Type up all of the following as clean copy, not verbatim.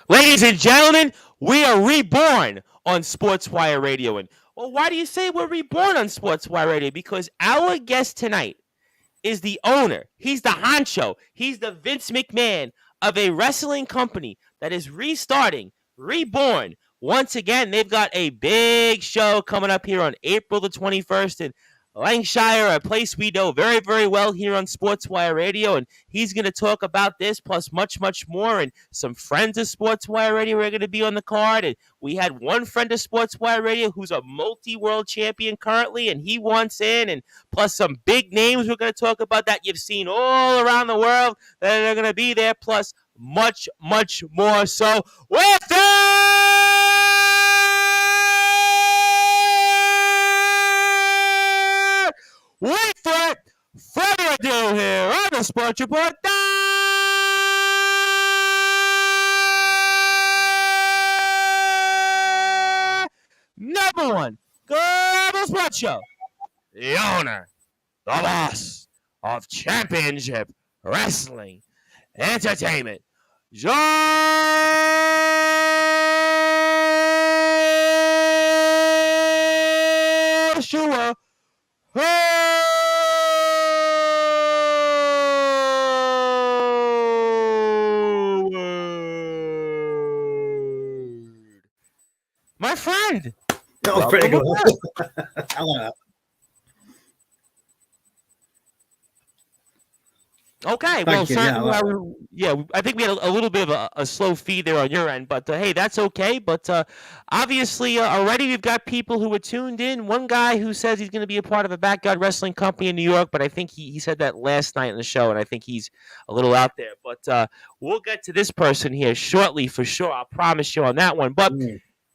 Ladies and gentlemen, we are reborn on Sportswire Radio. And well, why do you say we're reborn on Sportswire Radio? Because our guest tonight is the owner. He's the honcho. He's the Vince McMahon of a wrestling company that is restarting, reborn. Once again, they've got a big show coming up here on April the 21st in Lancashire, a place we know very, very well here on Sportswire Radio. And he's going to talk about this plus much, much more. And some friends of Sportswire Radio are going to be on the card. And we had one friend of Sportswire Radio who's a multi-world champion currently, and he wants in. And plus some big names we're going to talk about that you've seen all around the world that are going to be there, plus much, much more. So, with that, wait for it. Further ado here on the Sports Report. Number one global sports show, the owner, the boss of Championship Wrestling Entertainment, Joshua Howard. My friend. That was pretty good. I like that. Okay, well, I think we had a little bit of a slow feed there on your end, but hey, that's okay. But obviously, already we've got people who are tuned in. One guy who says he's going to be a part of a backyard wrestling company in New York, but I think he said that last night in the show, and I think he's a little out there. But we'll get to this person here shortly for sure. I'll promise you on that one. But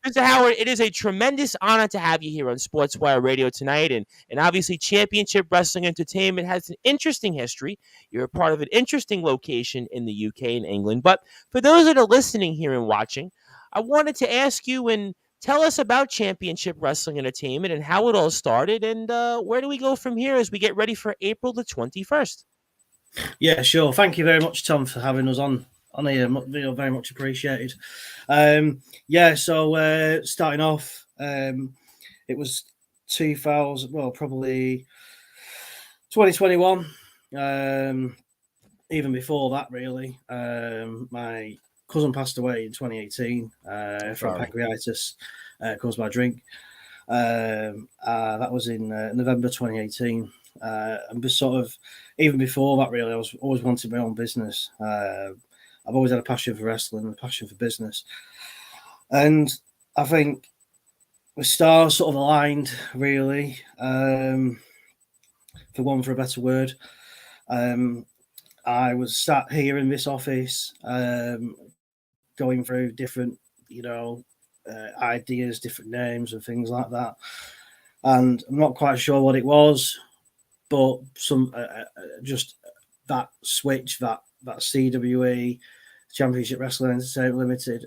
Mr. Howard, it is a tremendous honor to have you here on Sportswire Radio tonight. And obviously, Championship Wrestling Entertainment has an interesting history. You're a part of an interesting location in the UK and England. But for those that are listening here and watching, I wanted to ask you and tell us about Championship Wrestling Entertainment and how it all started. And where do we go from here as we get ready for April the 21st? Yeah, sure. Thank you very much, Tom, for having us on here. Very much appreciated. So starting off, it was 2000, probably 2021. Even before that, really. My cousin passed away in 2018 from pancreatitis caused by drink. That was in November 2018. And sort of, even before that, really, I was always wanting my own business. I've always had a passion for wrestling and a passion for business. And I think the stars sort of aligned, really, for a better word. I was sat here in this office, going through different, ideas, different names and things like that. And I'm not quite sure what it was, but some just that switch, that CWE, Championship Wrestling Entertainment Limited,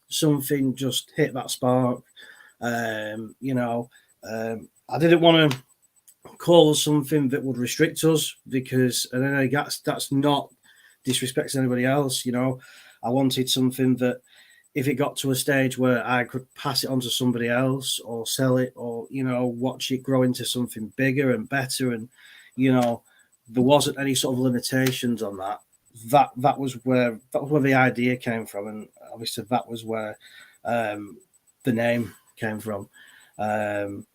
something just hit that spark. I didn't want to call something that would restrict us, because that's not disrespecting anybody else. I wanted something that if it got to a stage where I could pass it on to somebody else or sell it, or watch it grow into something bigger and better, and there wasn't any sort of limitations on that. That was where the idea came from, and obviously that was where the name came from. And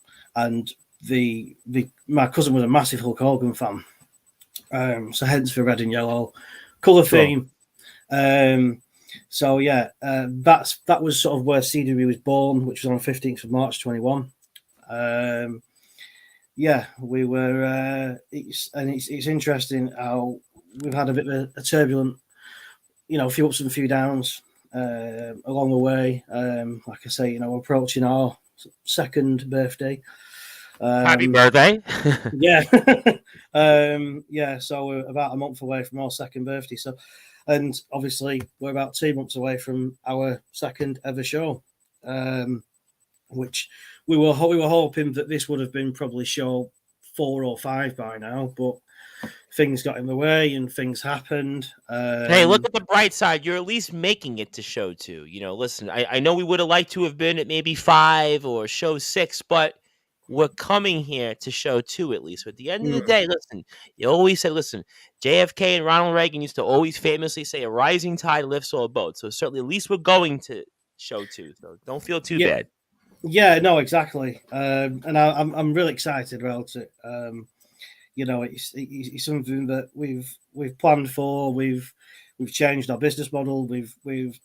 my cousin was a massive Hulk Hogan fan, so hence the red and yellow colour theme. That was sort of where CW was born, which was on the 15th of March 21. We were. It's interesting how we've had a bit of a turbulent, a few ups and a few downs along the way. Like I say, approaching our second birthday. Happy birthday! So we're about a month away from our second birthday. So, and obviously we're about 2 months away from our second ever show, which we were hoping that this would have been probably show 4 or 5 by now, but things got in the way and things happened. Hey, look at the bright side. You're at least making it to show 2. Listen, I know we would have liked to have been at maybe 5 or show 6, but we're coming here to show 2 at least. But at the end of the day, listen, you always say, listen, JFK and Ronald Reagan used to always famously say a rising tide lifts all boats. So certainly at least we're going to show 2. So don't feel too bad. Yeah, no, exactly. And I'm really excited about it. It's something that we've planned for. We've changed our business model. We've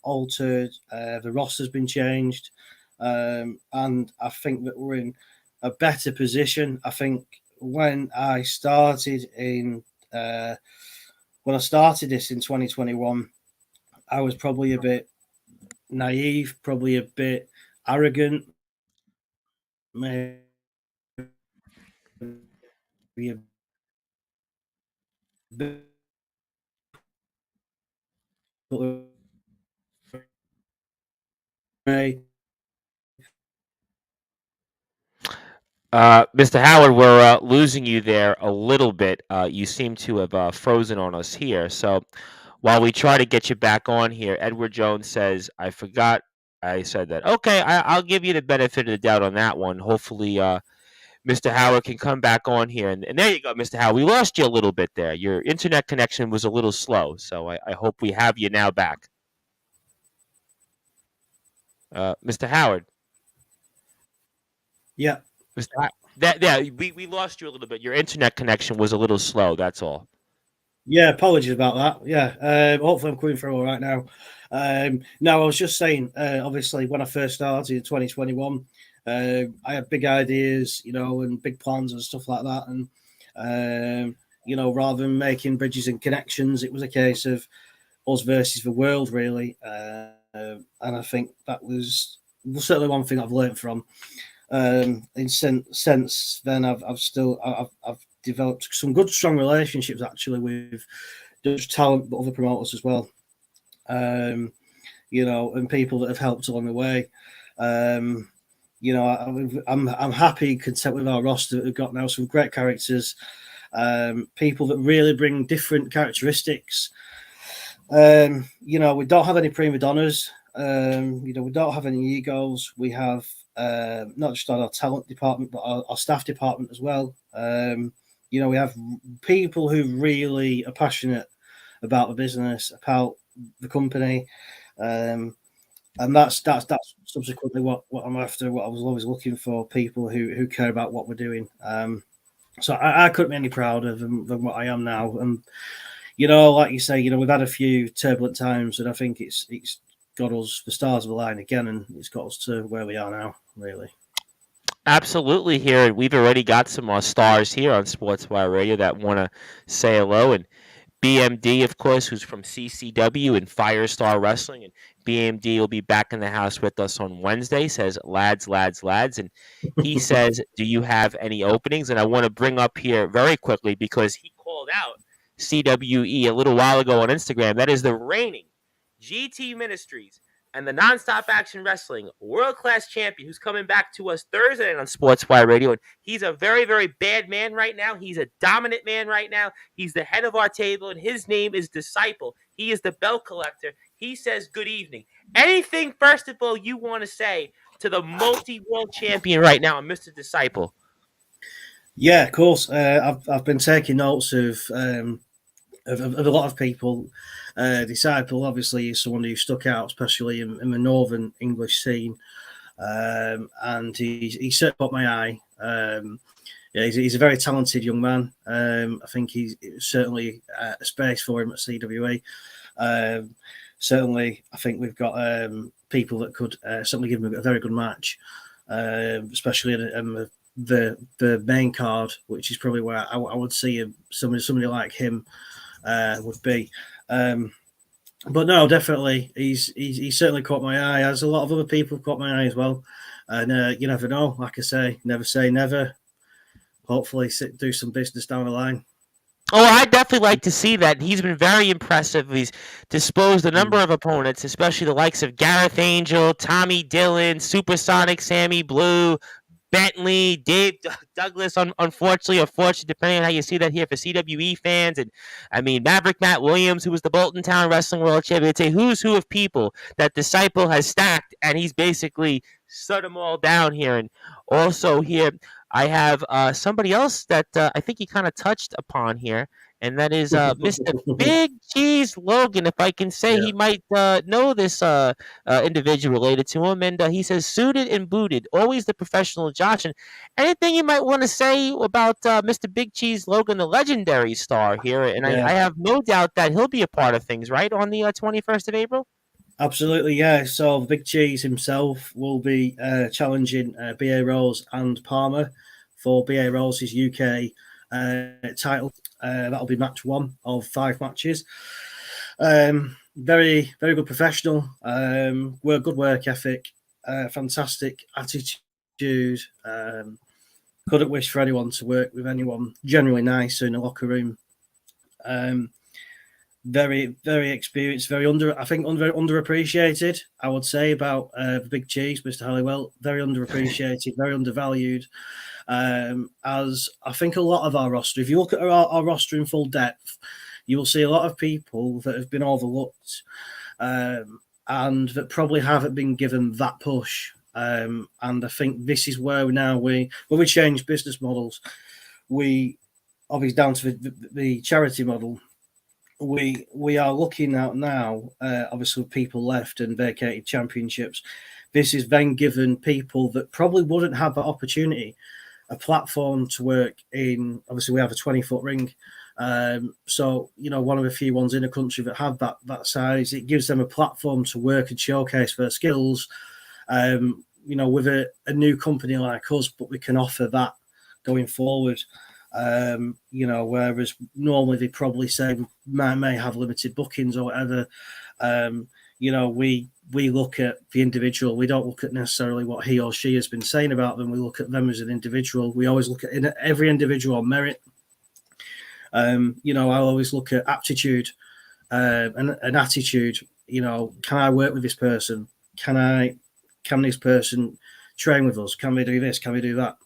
altered. The roster's been changed, and I think that we're in a better position. I think when I started this in 2021, I was probably a bit naive, probably a bit arrogant, maybe a bit. Mr. Howard, we're losing you there a little bit. You seem to have frozen on us here. So while we try to get you back on here, Edward Jones says, I forgot I said that. Okay, I'll give you the benefit of the doubt on that one. Hopefully, Mr. Howard can come back on here. And there you go, Mr. Howard. We lost you a little bit there. Your internet connection was a little slow. So I hope we have you now back. Mr. Howard. Yeah. We lost you a little bit. Your internet connection was a little slow. That's all. Yeah, apologies about that. Yeah, hopefully I'm coming through all right now. No, I was just saying. Obviously, when I first started in 2021, I had big ideas, and big plans and stuff like that. And rather than making bridges and connections, it was a case of us versus the world, really. And I think that was certainly one thing I've learned from. And since then, I've developed some good, strong relationships actually with Dutch talent, but other promoters as well. And people that have helped along the way. I'm happy, content with our roster that we've got now. Some great characters, people that really bring different characteristics. We don't have any prima donnas. We don't have any egos. We have not just our talent department, but our staff department as well. We have people who really are passionate about the business, about the company, and that's subsequently what I'm after. What I was always looking for, people who care about what we're doing. So I couldn't be any prouder than what I am now. And like you say, we've had a few turbulent times, and I think it's got us the stars of the line again, and it's got us to where we are now, really. Absolutely. Here, we've already got some stars here on Sportswire Radio that want to say hello. And BMD, of course, who's from CCW and Firestar Wrestling. And BMD will be back in the house with us on Wednesday, says, lads. And he says, do you have any openings? And I want to bring up here very quickly, because he called out CWE a little while ago on Instagram. That is the reigning GT Ministries and the Nonstop Action Wrestling world-class champion, who's coming back to us Thursday night on Sportswire Radio. And he's a very, very bad man right now. He's a dominant man right now. He's the head of our table, and his name is Disciple. He is the belt collector. He says, good evening. Anything, first of all, you want to say to the multi-world champion right now, Mr. Disciple? Yeah, of course. I've been taking notes of a lot of people. Disciple obviously is someone who stuck out, especially in the northern English scene, and he certainly caught my eye. He's a very talented young man. I think he's certainly a space for him at CWE. Certainly, I think we've got people that could certainly give him a very good match, especially in the main card, which is probably where I would see somebody like him would be. But no, definitely, he's certainly caught my eye, as a lot of other people have caught my eye as well. And you never know. Like I say never. Hopefully, do some business down the line. Oh, I'd definitely like to see that. He's been very impressive. He's disposed a number of opponents, especially the likes of Gareth Angel, Tommy Dillon, Supersonic Sammy Blue, Bentley, Dave Douglas, unfortunately, or fortunately, depending on how you see that here for CWE fans. And I mean, Maverick Matt Williams, who was the Bolton Town Wrestling World Champion. It's a who's who of people that Disciple has stacked, and he's basically shut them all down here. And also here, I have somebody else that I think he kind of touched upon here, and that is Mr. Big Cheese Logan. If I can say, Yeah. he might know this individual related to him, and he says, suited and booted, always the professional Josh. And anything you might want to say about Mr. Big Cheese Logan, the legendary star here? And Yeah. I have no doubt that he'll be a part of things, right, on the 21st of April? Absolutely, yeah. So Big Cheese himself will be challenging B.A. Rose and Palmer for B.A. Rose's UK title. That'll be match 1 of 5 matches. Very, very good professional. Good work ethic. Fantastic attitude. Couldn't wish for anyone to work with anyone generally nicer in the locker room. Very, very experienced, very underappreciated, I would say, about Big Cheese, Mr. Halliwell. Very underappreciated, very undervalued. As I think a lot of our roster, if you look at our roster in full depth, you will see a lot of people that have been overlooked and that probably haven't been given that push. And I think this is where now when we change business models, we obviously down to the charity model. We are looking at now, obviously, people left and vacated championships. This is then given people that probably wouldn't have that opportunity a platform to work in. Obviously, we have a 20-foot ring. So, one of the few ones in the country that have that size. It gives them a platform to work and showcase their skills, with a new company like us, but we can offer that going forward. Whereas normally they probably say we may have limited bookings or whatever. We look at the individual. We don't look at necessarily what he or she has been saying about them. We look at them as an individual. We always look at every individual on merit. I always look at aptitude and attitude. Can I work with this person? Can this person train with us? Can we do this? Can we do that?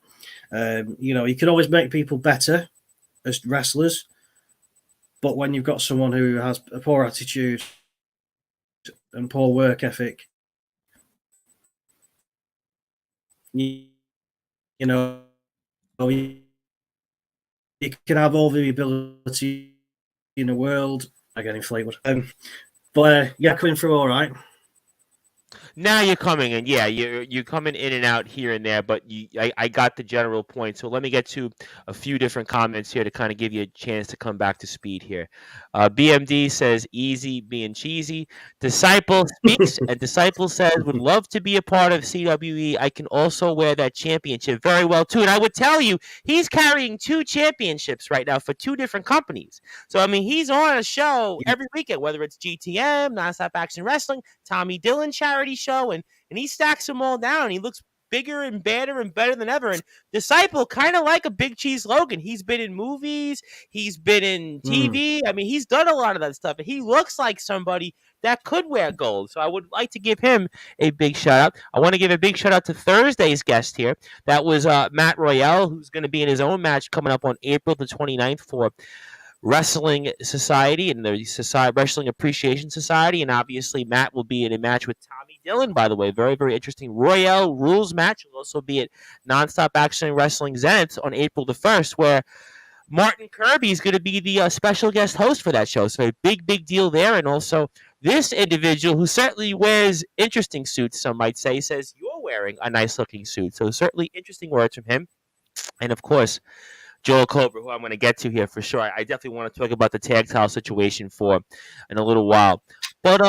You can always make people better as wrestlers, but when you've got someone who has a poor attitude and poor work ethic, you can have all the ability in the world. I get inflated. Coming through all right. Now you're coming in, yeah, you're coming in and out here and there, but I got the general point. So let me get to a few different comments here to kind of give you a chance to come back to speed here. BMD says easy being cheesy. Disciple speaks, and Disciple says would love to be a part of CWE. I can also wear that championship very well too. And I would tell you, he's carrying 2 championships right now for 2 different companies. So I mean, he's on a show every weekend, whether it's GTM, Nonstop Action Wrestling, Tommy Dillon charity show, and he stacks them all down. He looks bigger and badder and better than ever. And Disciple, kind of like a Big Cheese Logan. He's been in movies. He's been in TV. I mean, he's done a lot of that stuff. And he looks like somebody that could wear gold. So I would like to give him a big shout out. I want to give a big shout out to Thursday's guest here. That was Matt Royale, who's going to be in his own match coming up on April the 29th for Wrestling Society and the Wrestling Appreciation Society. And obviously, Matt will be in a match with Tommy Dillon, by the way. Very, very interesting Royale Rules match. Will also be at Nonstop Action Wrestling Zenith on April the 1st, where Martin Kirby is going to be the special guest host for that show. So a big, big deal there. And also, this individual, who certainly wears interesting suits, some might say, says you're wearing a nice-looking suit. So certainly interesting words from him. And, of course, Joel Cobra, who I'm going to get to here for sure. I definitely want to talk about the tag title situation in a little while. But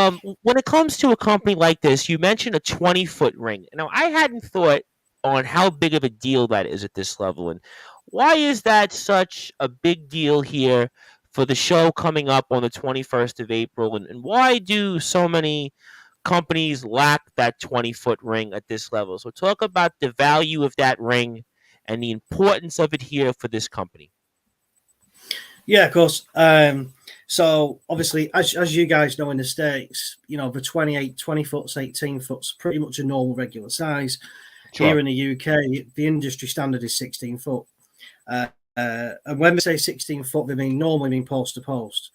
when it comes to a company like this, you mentioned a 20-foot ring. Now, I hadn't thought on how big of a deal that is at this level. And why is that such a big deal here for the show coming up on the 21st of April? And why do so many companies lack that 20-foot ring at this level? So talk about the value of that ring and the importance of it here for this company. Yeah, of course. So obviously, as you guys know in the States, the 20 foot, 18 foot's pretty much a normal regular size. Sure. Here in the UK, the industry standard is 16 foot. And when we say 16 foot, they normally mean post to post.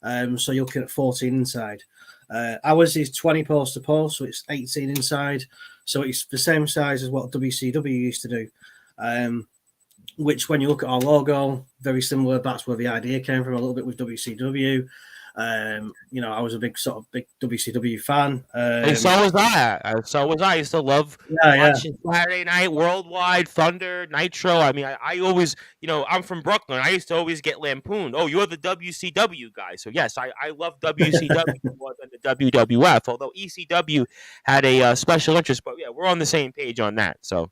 So you're looking at 14 inside. Ours is 20 post to post, so it's 18 inside. So it's the same size as what WCW used to do. Which, when you look at our logo, very similar. That's where the idea came from a little bit with WCW. I was a big WCW fan. And so was I. So was I. I used to love watching Saturday Night, Worldwide, Thunder, Nitro. I mean, I always, I'm from Brooklyn. I used to always get lampooned. Oh, you're the WCW guy. So, yes, I love WCW more than the WWF, although ECW had a special interest. But, yeah, we're on the same page on that. So,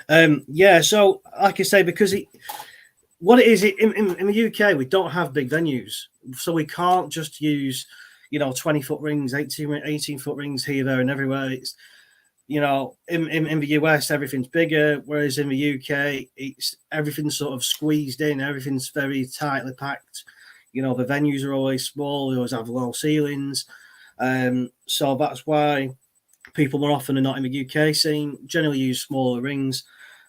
so, like I say, because what it is in the UK, we don't have big venues, so we can't just use 20-foot rings, 18-foot rings here, there, and everywhere. It's in the US, everything's bigger, whereas in the UK, it's everything's sort of squeezed in, everything's very tightly packed. The venues are always small, they always have low ceilings, so that's why people more often than not in the UK scene generally use smaller rings.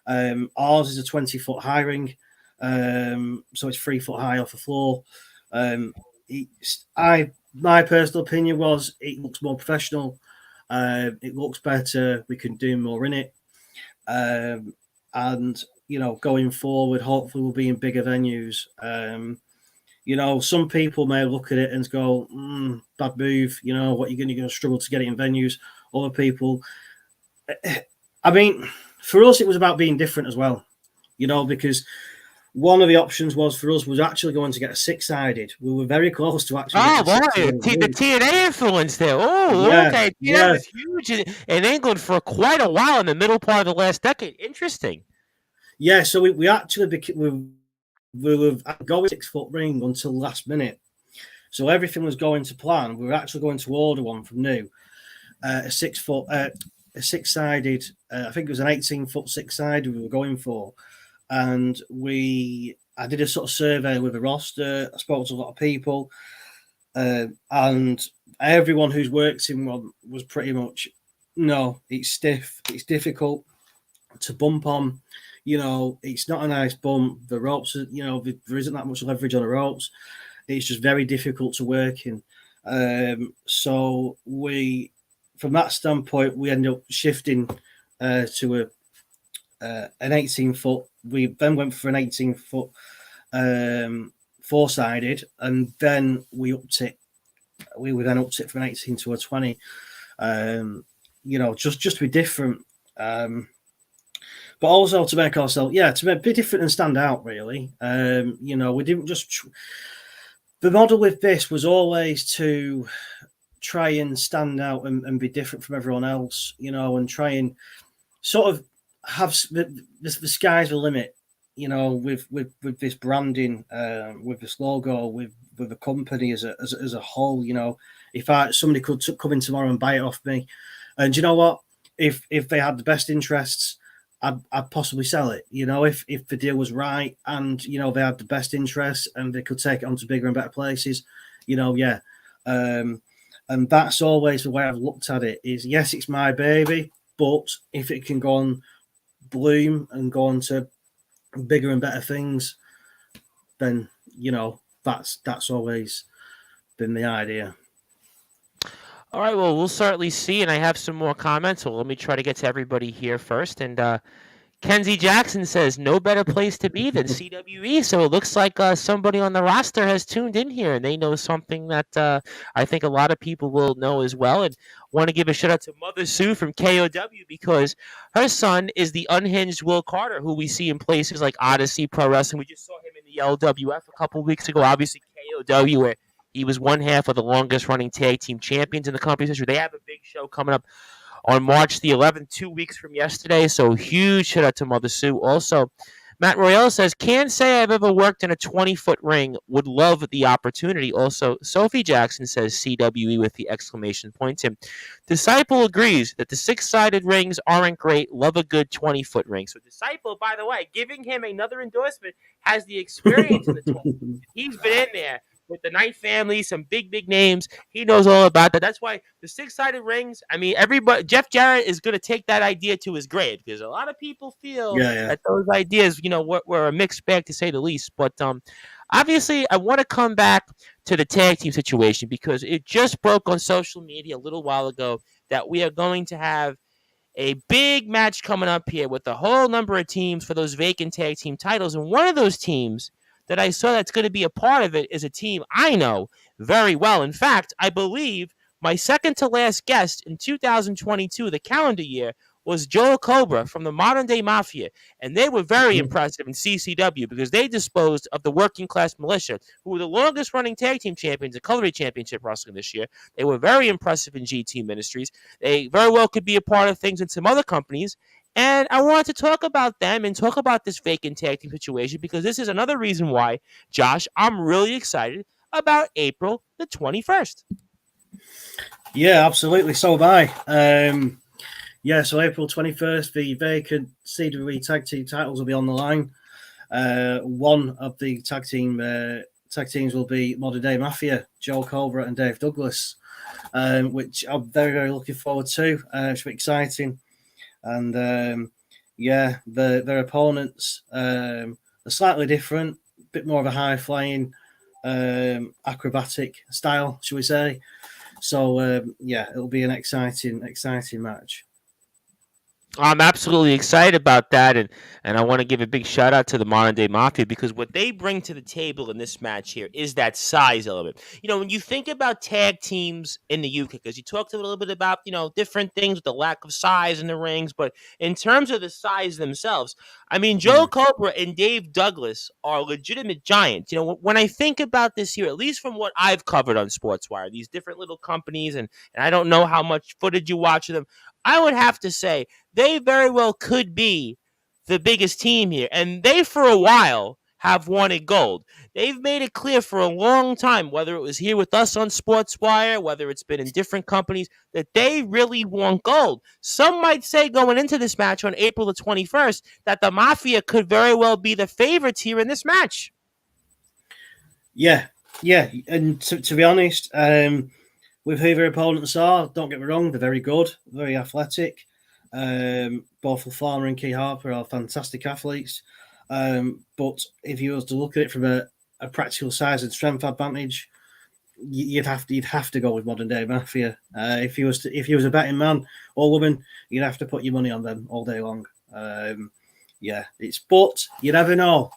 Ours is a 20-foot high ring. So it's 3 foot high off the floor. My personal opinion was it looks more professional. It looks better. We can do more in it. And going forward, hopefully we'll be in bigger venues. Some people may look at it and go, bad move. What you're going to struggle to get it in venues. Other people, I mean, for us, it was about being different as well. Because one of the options for us was actually going to get a 6-sided. We were very close to actually. Oh, boy, the TNA influence there. Oh, yeah, okay. TNA was huge in England for quite a while in the middle part of the last decade. Interesting. Yeah, so we actually we were going 6-foot ring until last minute. So everything was going to plan. We were actually going to order one from new, a 6-foot, a 6-sided. I think it was an 18-foot 6-sided we were going for. And I did a sort of survey with a roster. I spoke to a lot of people, and everyone who's worked in one was pretty much, no, it's stiff, it's difficult to bump on. It's not a nice bump. The ropes, there isn't that much leverage on the ropes. It's just very difficult to work in. So from that standpoint, we ended up shifting to an 18-foot. We then went for an 18-foot 4-sided, and then we upped it. We then upped it from an 18 to a 20. Just to be different, but also to make ourselves, to be different and stand out. Really, we didn't just. The model with this was always to try and stand out and be different from everyone else, and try and sort of have the sky's the limit, with this branding, with this logo, with the company as a whole. If somebody could come in tomorrow and buy it off me, and you know what, if they had the best interests, I'd possibly sell it. If the deal was right and they had the best interests and they could take it on to bigger and better places, and that's always the way I've looked at it. Is yes, it's my baby, but if it can go on bloom and go on to bigger and better things, then that's always been the idea. All right, well, we'll certainly see, and I have some more comments, so let me try to get to everybody here first. And Kenzie Jackson says, no better place to be than CWE, so it looks like somebody on the roster has tuned in here, and they know something that I think a lot of people will know as well. And want to give a shout-out to Mother Sue from KOW, because her son is the unhinged Will Carter, who we see in places like Odyssey Pro Wrestling. We just saw him in the LWF a couple weeks ago, obviously KOW, where he was one half of the longest-running tag team champions in the company's history. They have a big show coming up on March the 11th, 2 weeks from yesterday. So huge shout out to Mother Sue. Also, Matt Royale says, can't say I've ever worked in a 20-foot ring. Would love the opportunity. Also, Sophie Jackson says CWE with the exclamation point. And Disciple agrees that the 6-sided rings aren't great. Love a good 20-foot ring. So Disciple, by the way, giving him another endorsement, has the experience in the 20. He's been in there with the Knight family, some big names. He knows all about that. That's why the six-sided rings. I mean, everybody. Jeff Jarrett is going to take that idea to his grave because a lot of people feel Yeah. that those ideas, were a mixed bag to say the least. But obviously, I want to come back to the tag team situation because it just broke on social media a little while ago that we are going to have a big match coming up here with a whole number of teams for those vacant tag team titles. And one of those teams that I saw that's going to be a part of it is a team I know very well. In fact, I believe my second to last guest in 2022, the calendar year, was Joel Cobra from the Modern Day Mafia. And they were very impressive in CCW because they disposed of the Working Class Militia, who were the longest running tag team champions in Colored Championship Wrestling this year. They were very impressive in GT Ministries. They very well could be a part of things in some other companies. And I wanted to talk about them and talk about this vacant tag team situation because this is another reason why, Josh, I'm really excited about April the 21st. Yeah, absolutely. So am I. Yeah, so April 21st, the vacant CWE tag team titles will be on the line. One of the tag teams will be Modern Day Mafia, Joel Cobra and Dave Douglas, which I'm very, very looking forward to. It's exciting. And their opponents are slightly different, a bit more of a high-flying, acrobatic style, shall we say. So, it'll be an exciting match. I'm absolutely excited about that, and I want to give a big shout out to the Modern Day Mafia because what they bring to the table in this match here is that size element. When you think about tag teams in the UK, because you talked a little bit about different things with the lack of size in the rings, but in terms of the size themselves, I mean, Joe Cobra and Dave Douglas are legitimate giants. When I think about this here, at least from what I've covered on Sportswire, these different little companies, and I don't know how much footage you watch of them, I would have to say they very well could be the biggest team here. And they, for a while, have wanted gold. They've made it clear for a long time, whether it was here with us on Sportswire, whether it's been in different companies, that they really want gold. Some might say going into this match on April the 21st that the Mafia could very well be the favorites here in this match. Yeah. And to be honest, with who their opponents are, don't get me wrong, they're very good, very athletic. Both LaFormer and Key Harper are fantastic athletes. But if you were to look at it from a practical size and strength advantage, you'd have to go with Modern Day Mafia. If you was a betting man or woman, you'd have to put your money on them all day long. But you never know.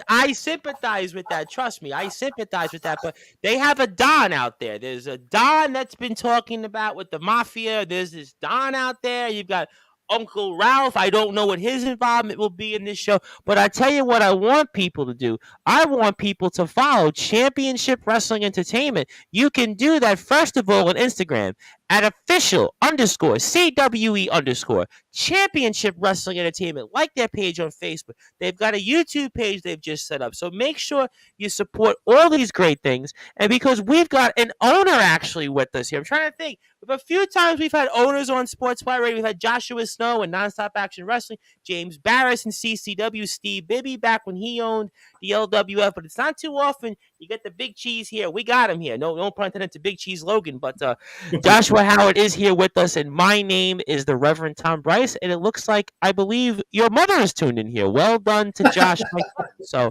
I sympathize with that. Trust me, I sympathize with that. But they have a Don out there. There's a Don that's been talking about with the Mafia. There's this Don out there. You've got Uncle Ralph. I don't know what his involvement will be in this show, but I tell you what I want people to do. I want people to follow Championship Wrestling Entertainment. You can do that, first of all, on Instagram at official_CWE_ Championship Wrestling Entertainment. Like their page on Facebook. They've got a YouTube page they've just set up. So make sure you support all these great things. And because we've got an owner actually with us here, I'm trying to think. A few times we've had owners on Sportswire Radio. We've had Joshua Snow and Nonstop Action Wrestling, James Barris and CCW, Steve Bibby back when he owned the LWF. But it's not too often you get the big cheese here. We got him here. No pun intended to Big Cheese Logan. But Joshua Howard is here with us, and my name is the Reverend Tom Bryce. And it looks like, I believe, your mother is tuned in here. Well done to Josh. So,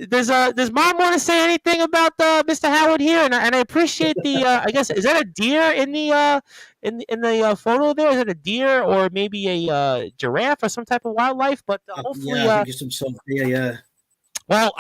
does Mom want to say anything about Mr. Howard here? And I appreciate the I guess, is that a deer in the photo there? Is it a deer or maybe a giraffe or some type of wildlife? But hopefully, I think it's some sort of deer. Yeah. Well,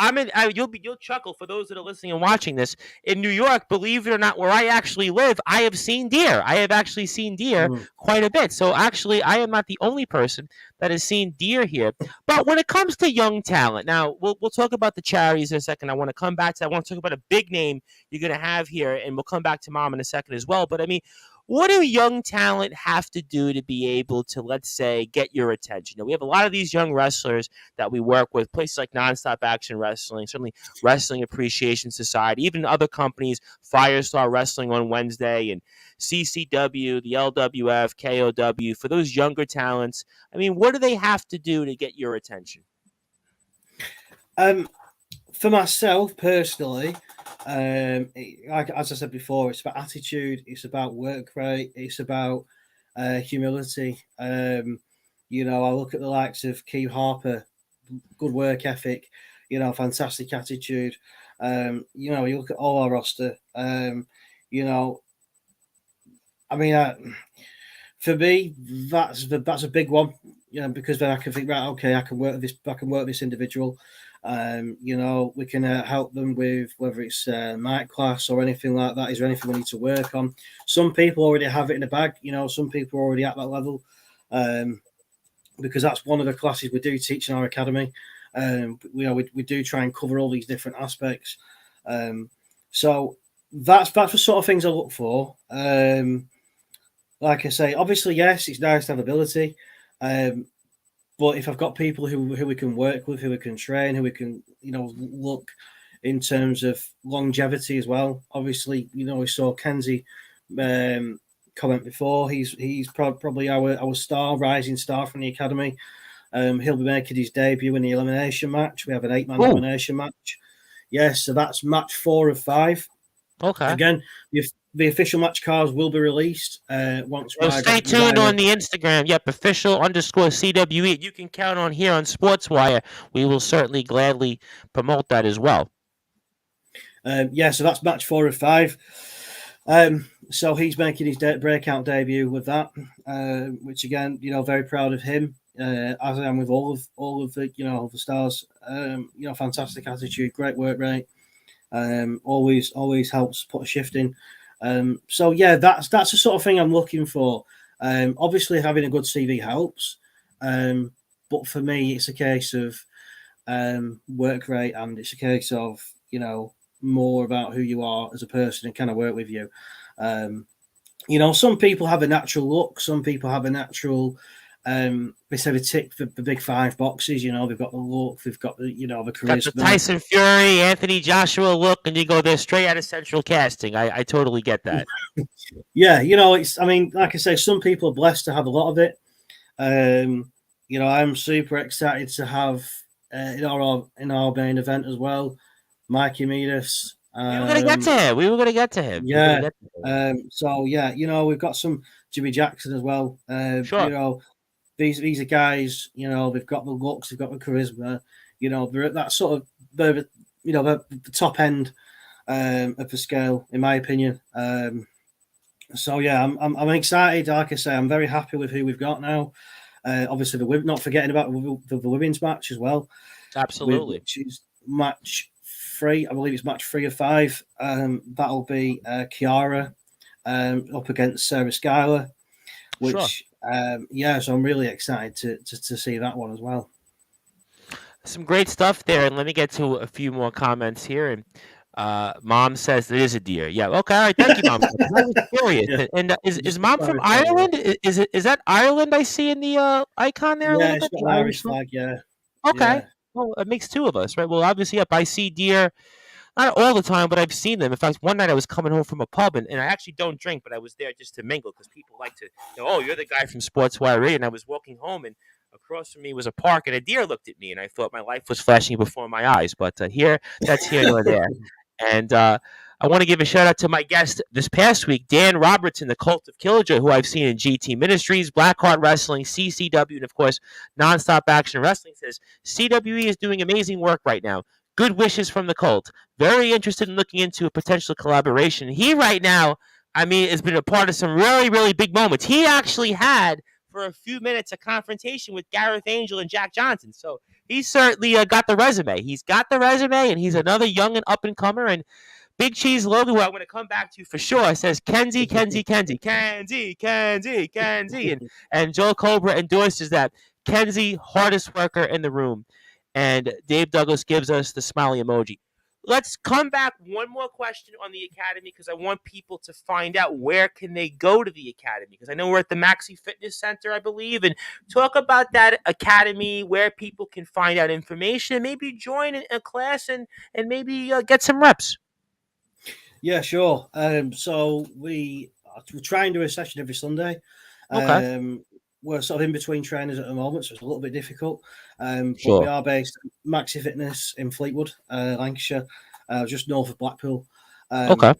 you'll chuckle for those that are listening and watching this. In New York, believe it or not, where I actually live, I have seen deer. I have actually seen deer quite a bit. So actually, I am not the only person that has seen deer here. But when it comes to young talent, now we'll talk about the charities in a second. I want to come back to that. I want to talk about a big name you're going to have here, and we'll come back to Mom in a second as well. But I mean, what do young talent have to do to be able to, let's say, get your attention? We have a lot of these young wrestlers that we work with, places like Nonstop Action Wrestling, certainly Wrestling Appreciation Society, even other companies, Firestar Wrestling on Wednesday, and CCW, the LWF, KOW. For those younger talents, I mean, what do they have to do to get your attention? for myself personally, like as I said before, it's about attitude, it's about work rate, it's about humility. I look at the likes of Keith Harper, good work ethic, fantastic attitude. You look at all our roster. You know, I mean, for me, that's a big one. Because then I can think, right, okay, I can work with this. I can work with this individual. We can help them with whether it's night class or anything like that. Is there anything we need to work on? Some people already have it in the bag. Some people are already at that level. Because that's one of the classes we do teach in our academy. We do try and cover all these different aspects. So that's the sort of things I look for. Like I say, obviously, yes, it's nice to have ability. But if I've got people who we can work with, who we can train, who we can, look in terms of longevity as well. Obviously, we saw Kenzie comment before. He's probably our star, rising star from the academy. He'll be making his debut in the elimination match. We have an 8-man elimination match. Yes, so that's match 4 of 5. Okay. Again, the official match cards will be released once. So stay tuned on the Instagram. Yep, official_CWE. You can count on here on Sportswire. We will certainly gladly promote that as well. So that's match 4 of 5. So he's making his breakout debut with that, which again, very proud of him. As I am with all of the all the stars. Fantastic attitude, great work rate. Always helps put a shift in. So yeah, that's the sort of thing I'm looking for. Obviously, having a good CV helps, but for me, it's a case of work rate, and it's a case of more about who you are as a person and can I work with you. Some people have a natural look, some people have a natural. They say they tick the big 5 boxes. They've got the look, they've got the the charisma. Got the Tyson Fury, Anthony Joshua look, and you go there straight out of Central Casting. I totally get that. Yeah, it's. I mean, like I say, some people are blessed to have a lot of it. I'm super excited to have in our main event as well, Mikey Midas. We were gonna get to him. Yeah. So yeah, we've got some Jimmy Jackson as well. Sure. These are guys, they've got the looks, they've got the charisma, they're at that sort of, the top end of the scale, in my opinion. So yeah, I'm excited. Like I say, I'm very happy with who we've got now. Obviously, not forgetting about the women's match as well. Absolutely. Which is match 3. I believe it's match 3 of 5. That'll be Kiara up against Sarah Schuyler, which. Sure. So I'm really excited to see that one as well. Some great stuff there, and let me get to a few more comments here. And Mom says it is a deer. Yeah, okay, all right, thank you, Mom. I was curious. Yeah. And is Mom from Ireland? Is that Ireland I see in the icon there? Yeah, it's the Irish flag. Yeah. Okay. Yeah. Well, it makes 2 of us, right? Well, obviously, I see deer. Not all the time, but I've seen them. In fact, one night I was coming home from a pub, and I actually don't drink, but I was there just to mingle because people like to, oh, you're the guy from Sportswire Radio. And I was walking home, and across from me was a park, and a deer looked at me, and I thought my life was flashing before my eyes. But that's here nor there. And I want to give a shout out to my guest this past week, Dan Robertson, the Cult of Killjoy, who I've seen in GT Ministries, Blackheart Wrestling, CCW, and of course, Nonstop Action Wrestling. Says CWE is doing amazing work right now. Good wishes from the Cult. Very interested in looking into a potential collaboration. He right now, has been a part of some really, really big moments. He actually had, for a few minutes, a confrontation with Gareth Angel and Jack Johnson. So he certainly got the resume. He's got the resume, and he's another young and up-and-comer. And Big Cheese Logan, who I want to come back to for sure, says Kenzie. And Joel Cobra endorses that. Kenzie, hardest worker in the room. And Dave Douglas gives us the smiley emoji. Let's come back one more question on the Academy because I want people to find out where can they go to the Academy, because I know we're at the Maxi Fitness Center, I believe, and talk about that Academy, where people can find out information and maybe join a class and maybe get some reps. Yeah, sure. So we try and do a session every Sunday. Okay. we're sort of in between trainers at the moment, so it's a little bit difficult. But we Sure. are based at Maxi Fitness in Fleetwood, Lancashire, just north of Blackpool. Okay.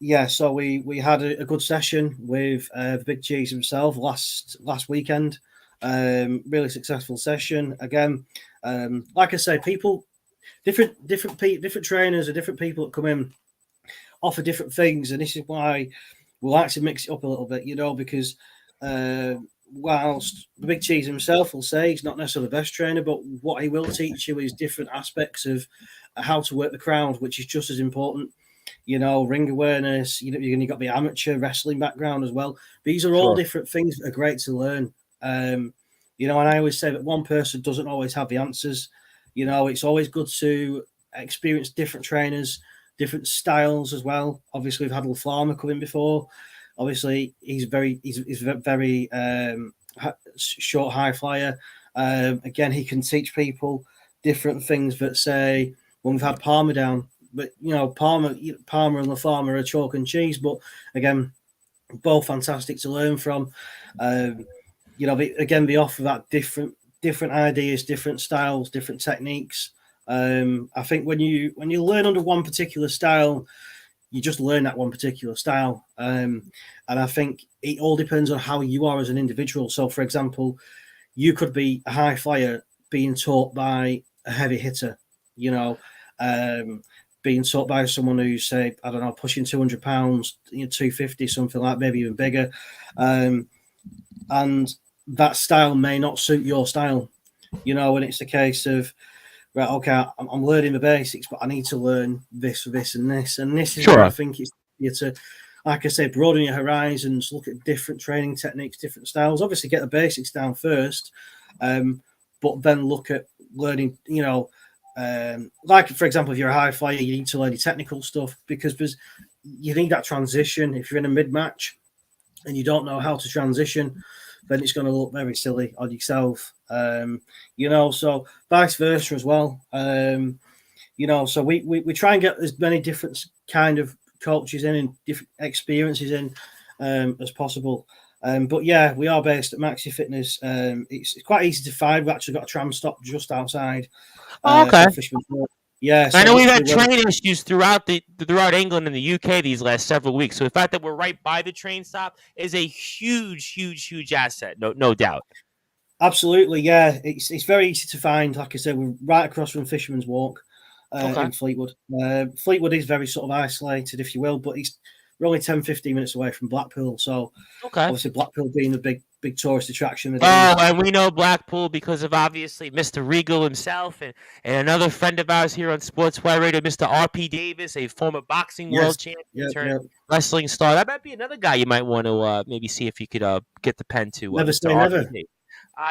Yeah, so we had a good session with the Big Cheese himself last weekend. Really successful session. Again, like I say, people, different trainers or different people that come in offer different things, and this is why we like to mix it up a little bit, because whilst the Big Cheese himself will say he's not necessarily the best trainer, but what he will teach you is different aspects of how to work the crowd, which is just as important. Ring awareness, you've got the amateur wrestling background as well. These are all different things that are great to learn. And I always say that one person doesn't always have the answers. It's always good to experience different trainers, different styles as well. Obviously, we've had LaFlama come in before. Obviously, he's very short high flyer. Again, he can teach people different things that, say, when we've had Palmer down, but Palmer and LaFlama are chalk and cheese. But again, both fantastic to learn from. They offer that different ideas, different styles, different techniques. I think when you learn under one particular style, you just learn that one particular style. And I think it all depends on how you are as an individual. So, for example, you could be a high flyer being taught by a heavy hitter, being taught by someone who's, say, I don't know, pushing 200 pounds, 250, something like, maybe even bigger. And that style may not suit your style, and it's a case of, right, okay, I'm learning the basics, but I need to learn this, and this. And this is where I think it's you to, like I say, broaden your horizons, look at different training techniques, different styles. Obviously, get the basics down first, but then look at learning, like, for example, if you're a high flyer, you need to learn your technical stuff because you need that transition. If you're in a mid-match and you don't know how to transition, then it's going to look very silly on yourself. So vice versa as well. So we try and get as many different kind of coaches in and different experiences in as possible. But yeah, we are based at Maxi Fitness. It's quite easy to find. We've actually got a tram stop just outside. Okay. Yeah, so I know we've had train issues throughout England and the UK these last several weeks. So the fact that we're right by the train stop is a huge asset. No doubt. Absolutely, yeah. It's very easy to find. Like I said, we're right across from Fisherman's Walk in Fleetwood. Fleetwood is very sort of isolated, if you will, but we're only 10-15 minutes away from Blackpool. So obviously Blackpool being a big tourist attraction. And we know Blackpool because of obviously Mr. Regal himself and another friend of ours here on Sportswire Radio, Mr. R.P. Davis, a former boxing world champion turned wrestling star. That might be another guy you might want to maybe see if you could get the pen to. Never say never.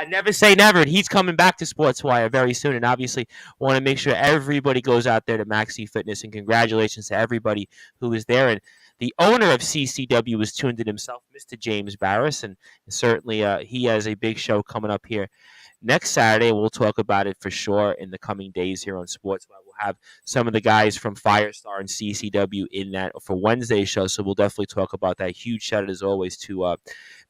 Never say never. And he's coming back to Sportswire very soon. And obviously want to make sure everybody goes out there to Maxi Fitness. And congratulations to everybody who is there. And the owner of CCW was tuned in himself, Mr. James Barris. And certainly he has a big show coming up here next Saturday. We'll talk about it for sure in the coming days here on Sportswire. We'll have some of the guys from Firestar and CCW in that for Wednesday's show. So we'll definitely talk about that. Huge shout out as always to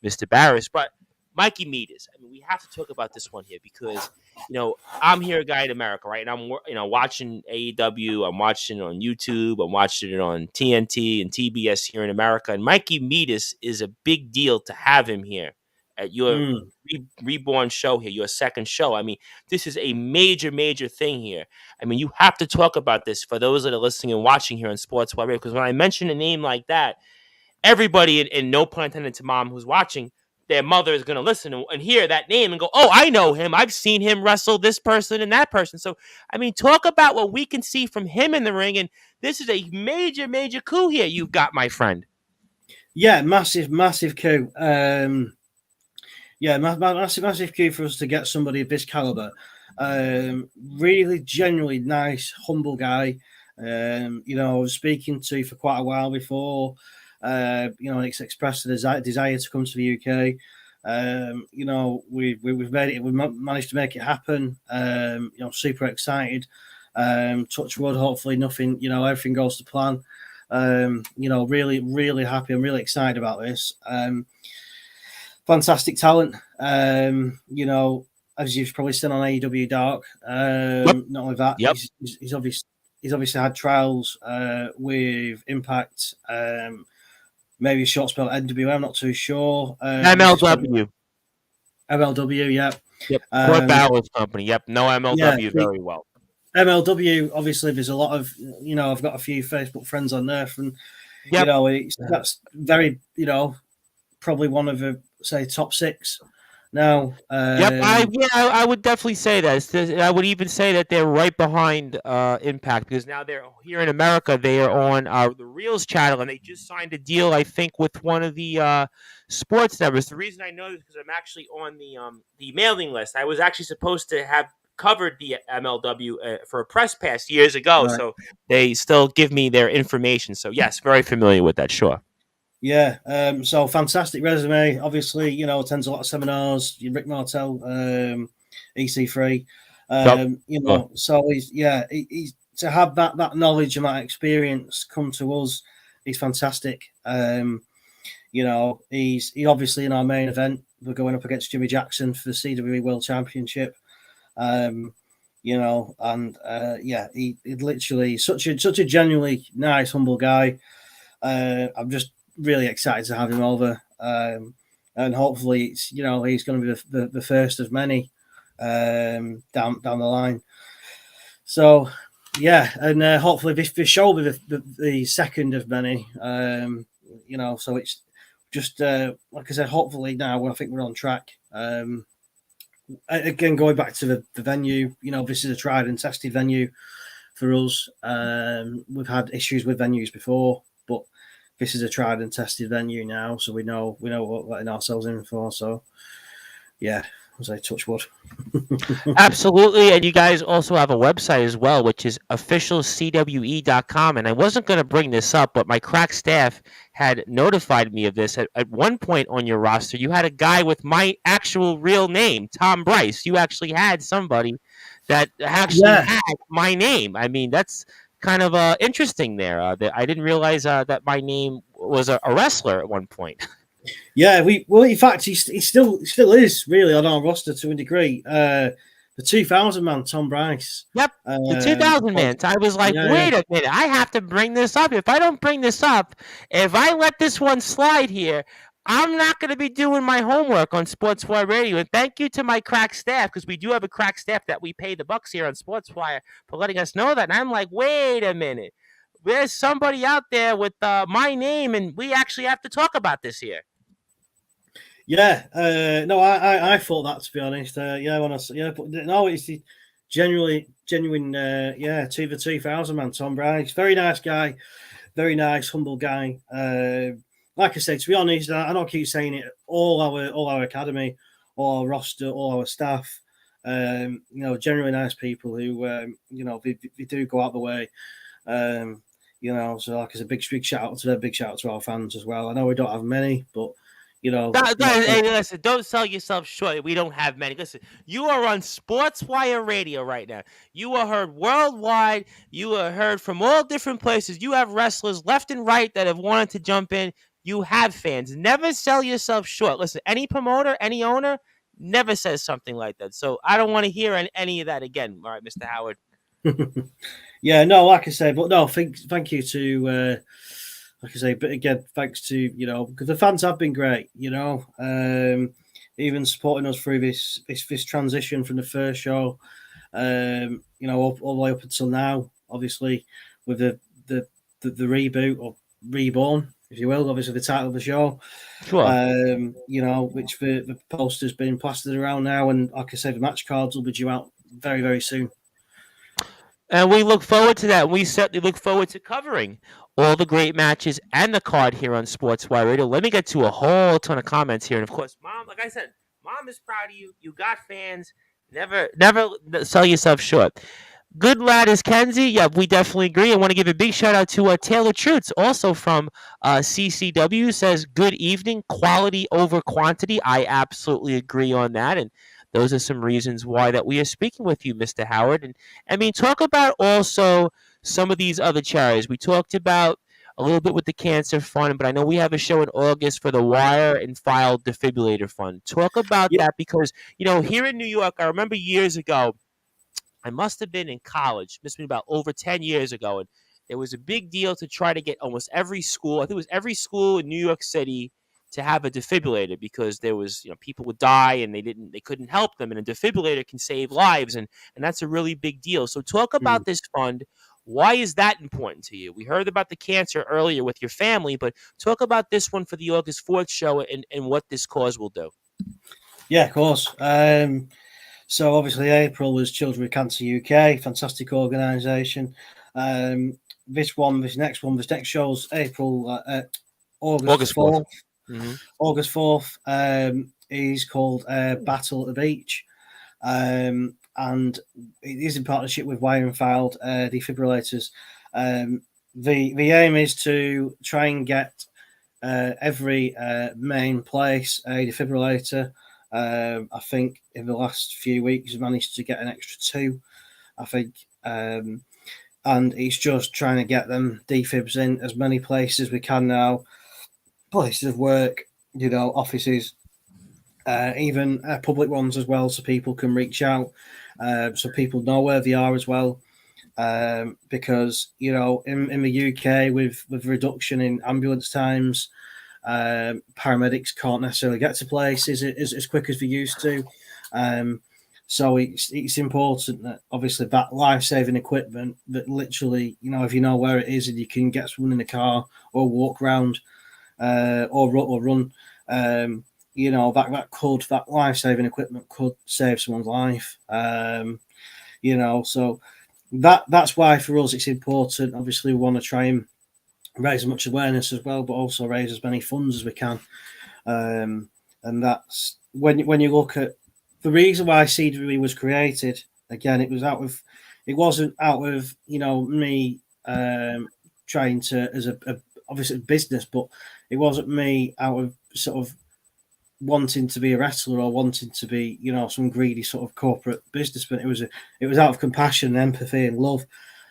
Mr. Barris. But Mikey Meatis, I mean, we have to talk about this one here because, I'm here, a guy in America, right? And I'm, watching AEW. I'm watching it on YouTube. I'm watching it on TNT and TBS here in America. And Mikey Meatis is a big deal to have him here at your reborn show here, your second show. I mean, this is a major thing here. I mean, you have to talk about this for those that are listening and watching here on Sportswire Radio, because when I mention a name like that, everybody, and no pun intended to mom who's watching, their mother is going to listen and hear that name and go, oh, I know him. I've seen him wrestle this person and that person. So, I mean, talk about what we can see from him in the ring. And this is a major coup here you've got, my friend. Yeah, massive coup. Massive coup for us to get somebody of this caliber. Really genuinely nice, humble guy. I was speaking to for quite a while before. And it's expressed a desire to come to the UK. We've made it. We've managed to make it happen. Super excited. Touch wood. Hopefully, nothing. Everything goes to plan. Really happy. I'm really excited about this. fantastic talent. You know, as you've probably seen on AEW Dark. Yep. Not only that, Yep. he's obviously had trials with Impact. Maybe a short spell at NWA. I'm not too sure. MLW. MLW, yeah. Yep. Court Balor's company. Yep. No MLW Yeah, very well. MLW, obviously, there's a lot of, you know, I've got a few Facebook friends on there, and, Yep. you know, that's very, you know, probably one of the, say, top 6 now. Yep, I would definitely say that. I would even say that they're right behind Impact, because now they're here in America. They are on the Reels channel, and they just signed a deal, I think, with one of the sports networks. The reason I know this is because I'm actually on the mailing list. I was actually supposed to have covered the MLW for a press pass years ago, Right. so they still give me their information. So yes, very familiar with that. Sure. Yeah, so fantastic resume. Obviously, you know, attends a lot of seminars. Rick Martel, EC3. You know, so he's to have that knowledge and that experience come to us is fantastic. You know, he obviously in our main event we're going up against Jimmy Jackson for the CWE World Championship. You know, and he literally such a genuinely nice, humble guy. I'm just really excited to have him over, and hopefully it's, you know, he's going to be the first of many down the line. So yeah, and hopefully this show will be the second of many. You know, so it's just like I said, hopefully now I think we're on track. Again, going back to the venue, you know, this is a tried and tested venue for us. We've had issues with venues before, but this is a tried and tested venue now, so we know what we're letting ourselves in for. So, yeah, as I touch wood. Absolutely, and you guys also have a website as well, which is officialcwe.com. And I wasn't going to bring this up, but my crack staff had notified me of this. At one point on your roster, you had a guy with my actual real name, Tom Bryce. You actually had somebody that actually had my name. I mean, that's kind of interesting there. I didn't realize that my name was a wrestler at one point. Yeah, in fact, he still is really on our roster to a degree. The 2000 man, Tom Bryce. Yep, the 2000 man. I was like, wait a minute, I have to bring this up. If I don't bring this up, if I let this one slide here, I'm not going to be doing my homework on Sportswire Radio. And thank you to my crack staff, because we do have a crack staff that we pay the bucks here on Sportswire for letting us know that. And I'm like, wait a minute, there's somebody out there with my name, and we actually have to talk about this here. Yeah, no, I thought that, to be honest. But no, it's the genuine, to the 2000 man, Tom Bryce. Very nice guy, very nice, humble guy. Like I said, to be honest, I don't keep saying it. All our academy, all our roster, all our staff, you know, generally nice people who, you know, they do go out the way. You know, so like, it's a big shout out to them, big shout out to our fans as well. I know we don't have many, but you know, hey, listen, don't sell yourself short. We don't have many. Listen, you are on Sportswire Radio right now. You are heard worldwide. You are heard from all different places. You have wrestlers left and right that have wanted to jump in. You have fans. Never sell yourself short. Listen, any promoter, any owner never says something like that. So I don't want to hear any of that again. All right, Mr. Howard. Yeah, no, like I say, but no, thank you to like I say, but again, thanks to, you know, because the fans have been great, you know, even supporting us through this transition from the first show, you know, all the way up until now, obviously with the reboot or reborn, if you will, obviously the title of the show, sure. You know, which the poster's been plastered around now, and like I say, the match cards will be due out very, very soon. And we look forward to that. We certainly look forward to covering all the great matches and the card here on Sportswire Radio. Let me get to a whole ton of comments here. And, of course, Mom, like I said, Mom is proud of you. You got fans. Never sell yourself short. Good lad is Kenzie. Yeah, we definitely agree. I want to give a big shout-out to Taylor Trutz, also from CCW, says, good evening, quality over quantity. I absolutely agree on that. And those are some reasons why that we are speaking with you, Mr. Howard. And I mean, talk about also some of these other charities. We talked about a little bit with the Cancer Fund, but I know we have a show in August for the Wire and File Defibrillator Fund. Talk about Yeah, that because, here in New York, I remember years ago, I must have been in college. Must have been about over 10 years ago. And it was a big deal to try to get almost every school, I think it was every school in New York City to have a defibrillator because there was, people would die and they couldn't help them. And a defibrillator can save lives. And that's a really big deal. So talk mm, about this fund. Why is that important to you? We heard about the cancer earlier with your family, but talk about this one for the August 4th show and what this cause will do. yeah, of course. So obviously April was Children with Cancer UK, fantastic organisation. This next show's August August 4th. 4th. August 4th is called Battle at the Beach. And it is in partnership with Wire and Filed defibrillators. The aim is to try and get every main place a defibrillator. I think in the last few weeks, we've managed to get an extra 2, I think. And it's just trying to get them defibs in as many places as we can now. Places of work, offices, even public ones as well, so people can reach out, so people know where they are as well. Because, in the UK, with reduction in ambulance times, paramedics can't necessarily get to places as quick as they used to. So it's important that obviously that life-saving equipment that literally, if you know where it is and you can get someone in a car or walk around or run, that life-saving equipment could save someone's life. So that's why for us it's important. Obviously, we want to try and raise as much awareness as well, but also raise as many funds as we can. And that's when you look at the reason why CWE was created. Again, it wasn't out of me trying to as a obviously business, but it wasn't me out of sort of wanting to be a wrestler or wanting to be some greedy sort of corporate businessman. It was out of compassion, empathy, and love.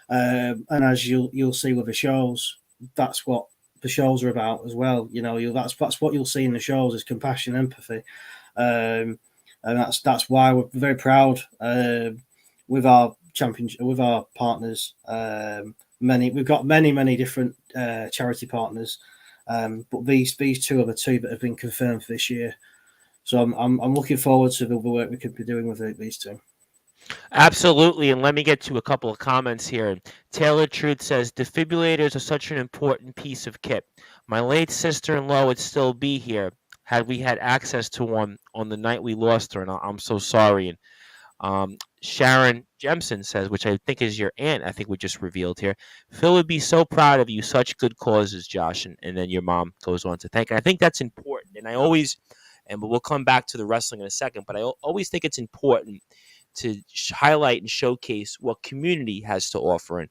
And as you'll see with the shows, that's what the shows are about as well. That's what you'll see in the shows is compassion, empathy, and that's why we're very proud with our championship, with our partners. We've got many different charity partners, but these 2 are the 2 that have been confirmed for this year. So I'm looking forward to the work we could be doing with these 2. Absolutely. And let me get to a couple of comments here. Taylor Truth says defibrillators are such an important piece of kit. My late sister-in-law would still be here had we had access to one on the night we lost her, and I'm so sorry. And Sharon Jemson says, which I think is your aunt, I think we just revealed here. Phil would be so proud of you. Such good causes, Josh. And then your mom goes on to thank. And I think that's important. And we'll come back to the wrestling in a second, but I always think it's important to highlight and showcase what community has to offer. And,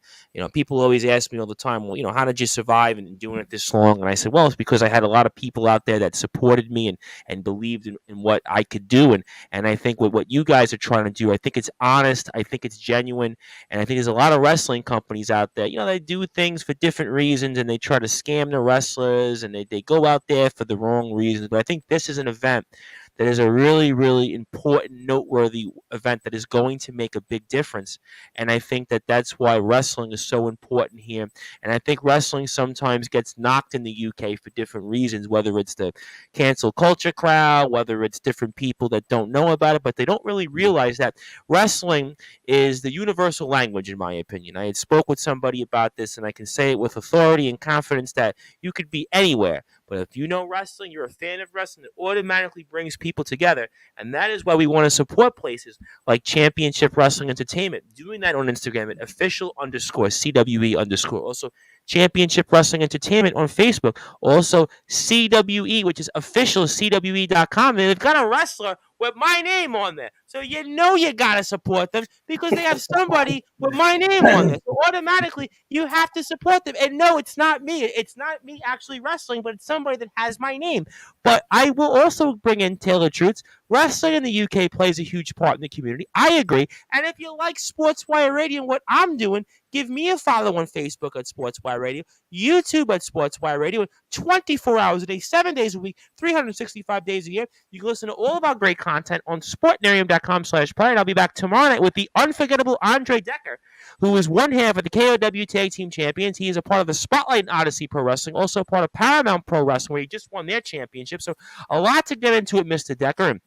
people always ask me all the time, well, how did you survive and doing it this long? And I said, well, it's because I had a lot of people out there that supported me and believed in what I could do. And I think what you guys are trying to do, I think it's honest. I think it's genuine. And I think there's a lot of wrestling companies out there, they do things for different reasons and they try to scam the wrestlers and they go out there for the wrong reasons. But I think this is an event that is a really, really important, noteworthy event that is going to make a big difference. And I think that that's why wrestling is so important here. And I think wrestling sometimes gets knocked in the UK for different reasons, whether it's the cancel culture crowd, whether it's different people that don't know about it, but they don't really realize that wrestling is the universal language, in my opinion. I had spoke with somebody about this, and I can say it with authority and confidence that you could be anywhere. But if you know wrestling, you're a fan of wrestling, it automatically brings people together. And that is why we want to support places like Championship Wrestling Entertainment. Doing that on Instagram at official_CWE_. Also, Championship Wrestling Entertainment on Facebook. Also, CWE, which is officialcwe.com. And they've got a wrestler with my name on there. So you know you gotta support them because they have somebody with my name on there. So automatically you have to support them. And no, it's not me. It's not me actually wrestling, but it's somebody that has my name. But I will also bring in Taylor Truths. Wrestling in the UK plays a huge part in the community. I agree. And if you like Sportswire Radio and what I'm doing, give me a follow on Facebook at Sportswire Radio, YouTube at Sportswire Radio, 24 hours a day, 7 days a week, 365 days a year. You can listen to all of our great content on sportnarium.com/play. And I'll be back tomorrow night with the unforgettable Andre Decker, who is one half of the KOW Tag Team Champions. He is a part of the Spotlight and Odyssey Pro Wrestling, also part of Paramount Pro Wrestling, where he just won their championship. So a lot to get into with Mr. Decker. And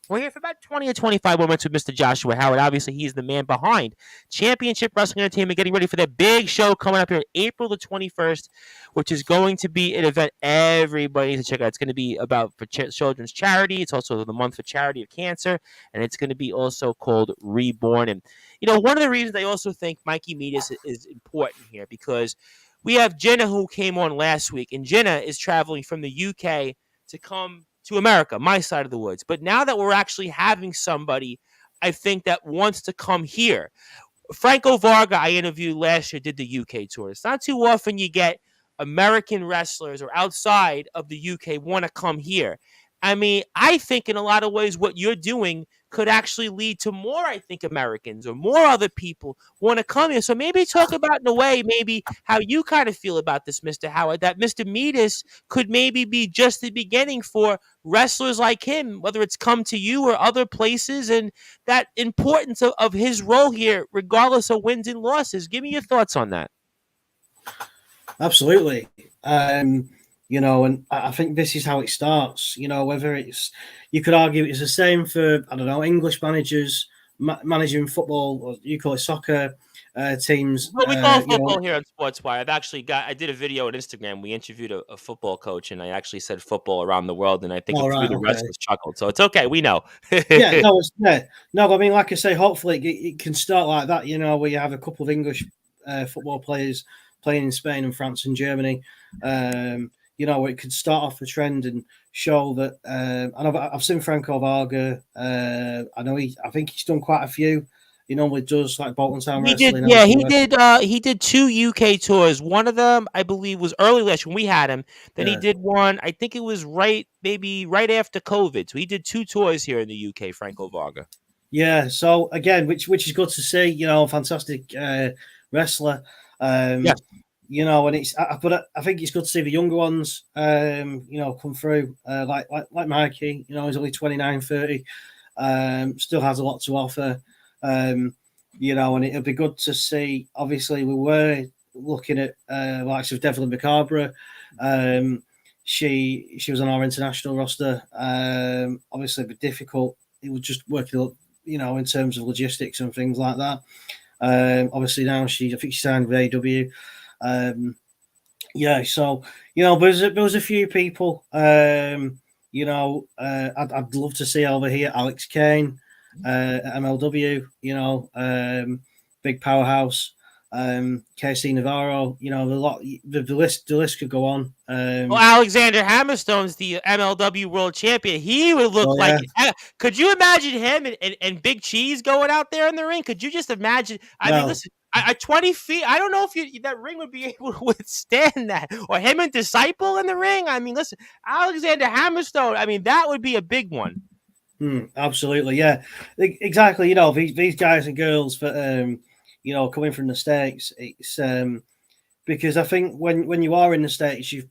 we're here for about 20 or 25 moments with Mr. Joshua Howard. Obviously, he's the man behind Championship Wrestling Entertainment, getting ready for their big show coming up here April the 21st, which is going to be an event everybody needs to check out. It's going to be about for children's charity. It's also the month for charity of cancer, and it's going to be also called Reborn. And, one of the reasons I also think Mikey Metis is important here because we have Jenna who came on last week, and Jenna is traveling from the UK to come to America, my side of the woods. But now that we're actually having somebody, I think, that wants to come here. Franco Varga, I interviewed last year, did the UK tour. It's not too often you get American wrestlers or outside of the UK want to come here. I mean, I think in a lot of ways what you're doing could actually lead to more, I think, Americans or more other people want to come here. So maybe talk about, in a way, maybe how you kind of feel about this, Mr. Howard, that Mr. Metis could maybe be just the beginning for wrestlers like him, whether it's come to you or other places, and that importance of his role here, regardless of wins and losses. Give me your thoughts on that. Absolutely. And I think this is how it starts. Whether you could argue it's the same for, I don't know, English managers managing football, or you call it soccer teams. Well, we call football here on Sportswire. I did a video on Instagram. We interviewed a football coach, and I actually said football around the world, and I think the wrestlers chuckled. So it's okay. We know. No, I mean, like I say, hopefully it can start like that, where you have a couple of English football players playing in Spain and France and Germany. Where it could start off a trend and show that. I've seen Franco Varga. I think he's done quite a few. He normally does like Bolton Town Wrestling. He did 2 UK tours. One of them, I believe, was early last when we had him. Then he did one. I think it was right after COVID. So he did 2 tours here in the UK. Franco Varga. Yeah. So again, which is good to see. Fantastic wrestler. And but I think it's good to see the younger ones, come through, like Mikey. He's only 29, 30, still has a lot to offer, and it'll be good to see. Obviously, we were looking at likes of Devlin Macabre. She was on our international roster. Obviously, but difficult. It was just working, in terms of logistics and things like that. Obviously now I think she signed with AW. So there was a few people. I'd love to see over here Alex Kane, MLW. Big powerhouse. KC Navarro. The list could go on. Alexander Hammerstone's the MLW World Champion. He would look Could you imagine him and Big Cheese going out there in the ring? Could you just imagine? I mean, listen. At 20 feet, I don't know if that ring would be able to withstand that. Or him and Disciple in the ring. I mean, listen, Alexander Hammerstone, I mean, that would be a big one. Absolutely, yeah. Exactly, these guys and girls for, coming from the States, it's because I think when you are in the States, you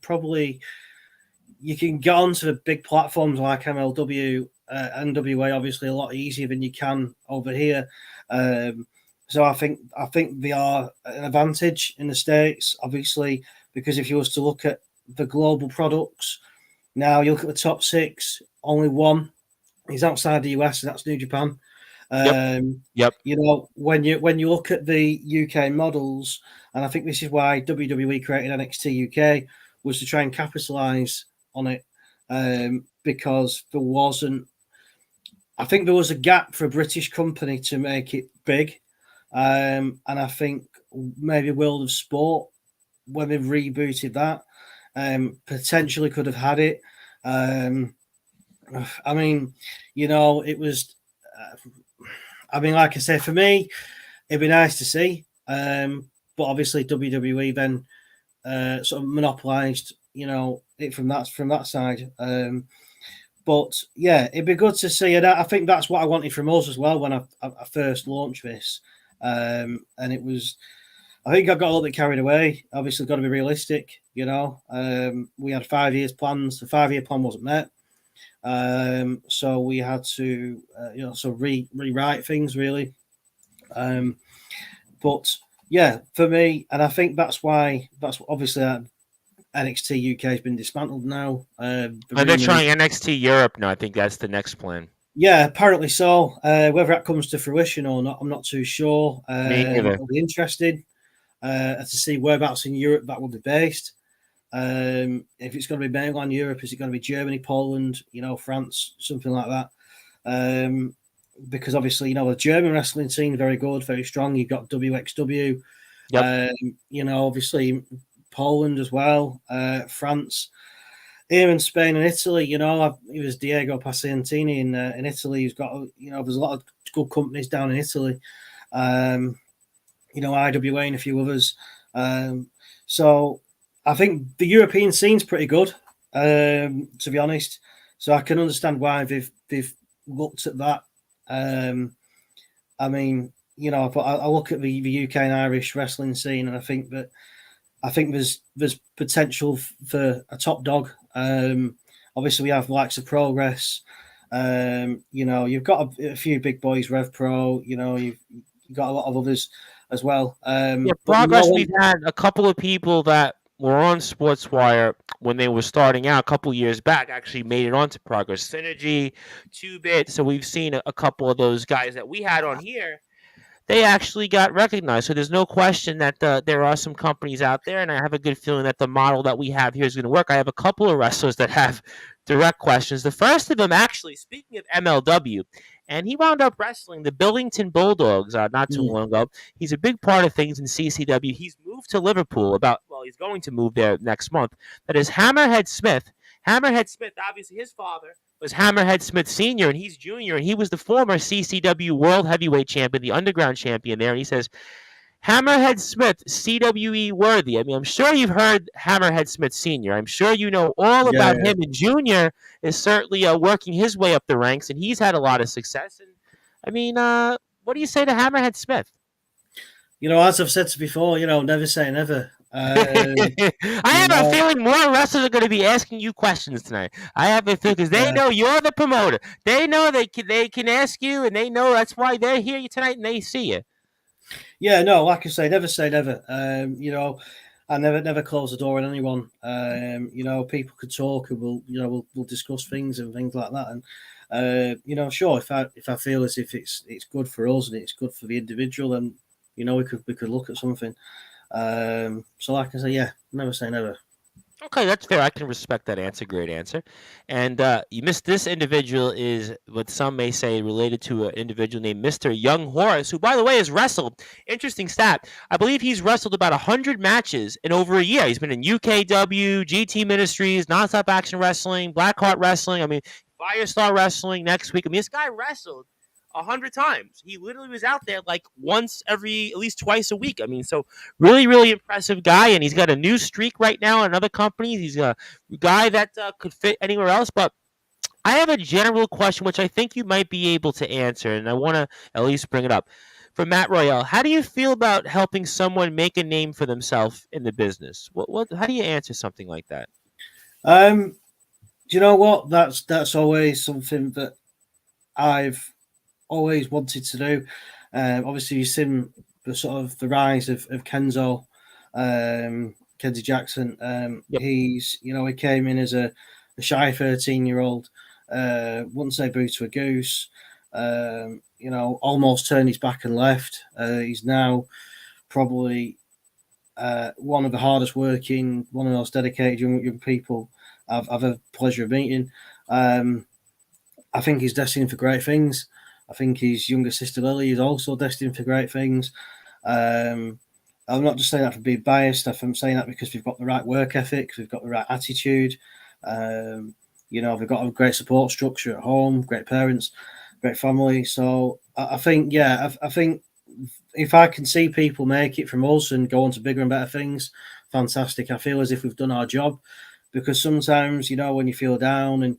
can get onto the big platforms like MLW, NWA, obviously a lot easier than you can over here. So I think they are an advantage in the States, obviously, because if you was to look at the global products, now you look at the top 6, only one is outside the US, and that's New Japan. Yep. When you look at the UK models, and I think this is why WWE created NXT UK, was to try and capitalize on it, because there wasn't. I think there was a gap for a British company to make it big. And I think maybe World of Sport, when they rebooted that, potentially could have had it. I mean, it was I mean, like I say, for me, it'd be nice to see. But obviously, WWE then sort of monopolised, it from that side. But yeah, it'd be good to see it. I think that's what I wanted from us as well when I first launched this. And it was, I think I got a little bit carried away. Obviously, got to be realistic. We had 5 years plans. The 5 year plan wasn't met. So we had to, rewrite things really. But yeah, for me, and I think that's obviously NXT UK has been dismantled now. They're trying NXT Europe now. I think that's the next plan. Yeah, apparently so. Whether that comes to fruition or not, I'm not too sure. Me neither. I'll be interested to see whereabouts in Europe that will be based. If it's going to be mainland Europe, is it going to be Germany, Poland, France, something like that? Because obviously, the German wrestling scene is very good, very strong. You've got WXW. Yep. Obviously Poland as well, France. Here in Spain and Italy, it was Diego Pacientini in Italy. He's got, there's a lot of good companies down in Italy. IWA and a few others. So I think the European scene's pretty good, to be honest. So I can understand why they've looked at that. I mean, but I look at the UK and Irish wrestling scene, and I think there's potential for a top dog. Obviously, we have likes of Progress. You've got a few big boys, Rev Pro. You've got a lot of others as well. Progress. We've had a couple of people that were on Sportswire when they were starting out a couple years back. Actually, made it onto Progress. Synergy, 2-Bit. So we've seen a couple of those guys that we had on here. They actually got recognized. So there's no question that there are some companies out there, and I have a good feeling that the model that we have here is going to work. I have a couple of wrestlers that have direct questions. The first of them, actually, speaking of MLW, and he wound up wrestling the Billington Bulldogs not too long ago. He's a big part of things in CCW. He's moved to Liverpool he's going to move there next month. That is Hammerhead Smith. Hammerhead Smith, obviously his father was Hammerhead Smith Sr., and he's junior, and he was the former CCW World Heavyweight Champion, the Underground Champion there. And he says, Hammerhead Smith, CWE worthy. I mean, I'm sure you've heard Hammerhead Smith Sr. I'm sure you know all about him. And Junior is certainly working his way up the ranks, and he's had a lot of success. And I mean, what do you say to Hammerhead Smith? As I've said before, never say never. I have a feeling more wrestlers are going to be asking you questions tonight. I have a feeling because they know you're the promoter. They know they can ask you, and they know that's why they're here tonight and they see you. Yeah, no, like I say never. I never close the door on anyone. People could talk and we'll discuss things and things like that. And sure, if I feel as if it's good for us and it's good for the individual, then we could look at something. So like I say, yeah, never say never. Okay, that's fair. I can respect that answer. Great answer. And you missed this individual is what some may say related to an individual named Mr. Young Horace, who, by the way, has wrestled. Interesting stat. I believe he's wrestled about 100 matches in over a year. He's been in UKW, GT Ministries, Nonstop Action Wrestling, Blackheart Wrestling. I mean, Firestar Wrestling next week. I mean, this guy wrestled 100 times. He literally was out there like at least twice a week. I mean, so really, really impressive guy. And he's got a new streak right now in other companies. He's a guy that could fit anywhere else. But I have a general question, which I think you might be able to answer. And I want to at least bring it up. For Matt Royale, how do you feel about helping someone make a name for themselves in the business? How do you answer something like that? Do you know what? That's always something that I've always wanted to do. Obviously, you've seen the rise of Kenzo, Kenzie Jackson. Yep. He came in as a shy 13-year-old, wouldn't say boo to a goose. Almost turned his back and left. He's now probably one of the hardest working, one of the most dedicated young people I've had the pleasure of meeting. I think he's destined for great things. I think his younger sister Lily is also destined for great things. I'm not just saying that for being biased. I'm saying that because we've got the right work ethic, we've got the right attitude. We've got a great support structure at home, great parents, great family. So I think, yeah, I think if I can see people make it from us and go on to bigger and better things, fantastic. I feel as if we've done our job, because sometimes, when you feel down and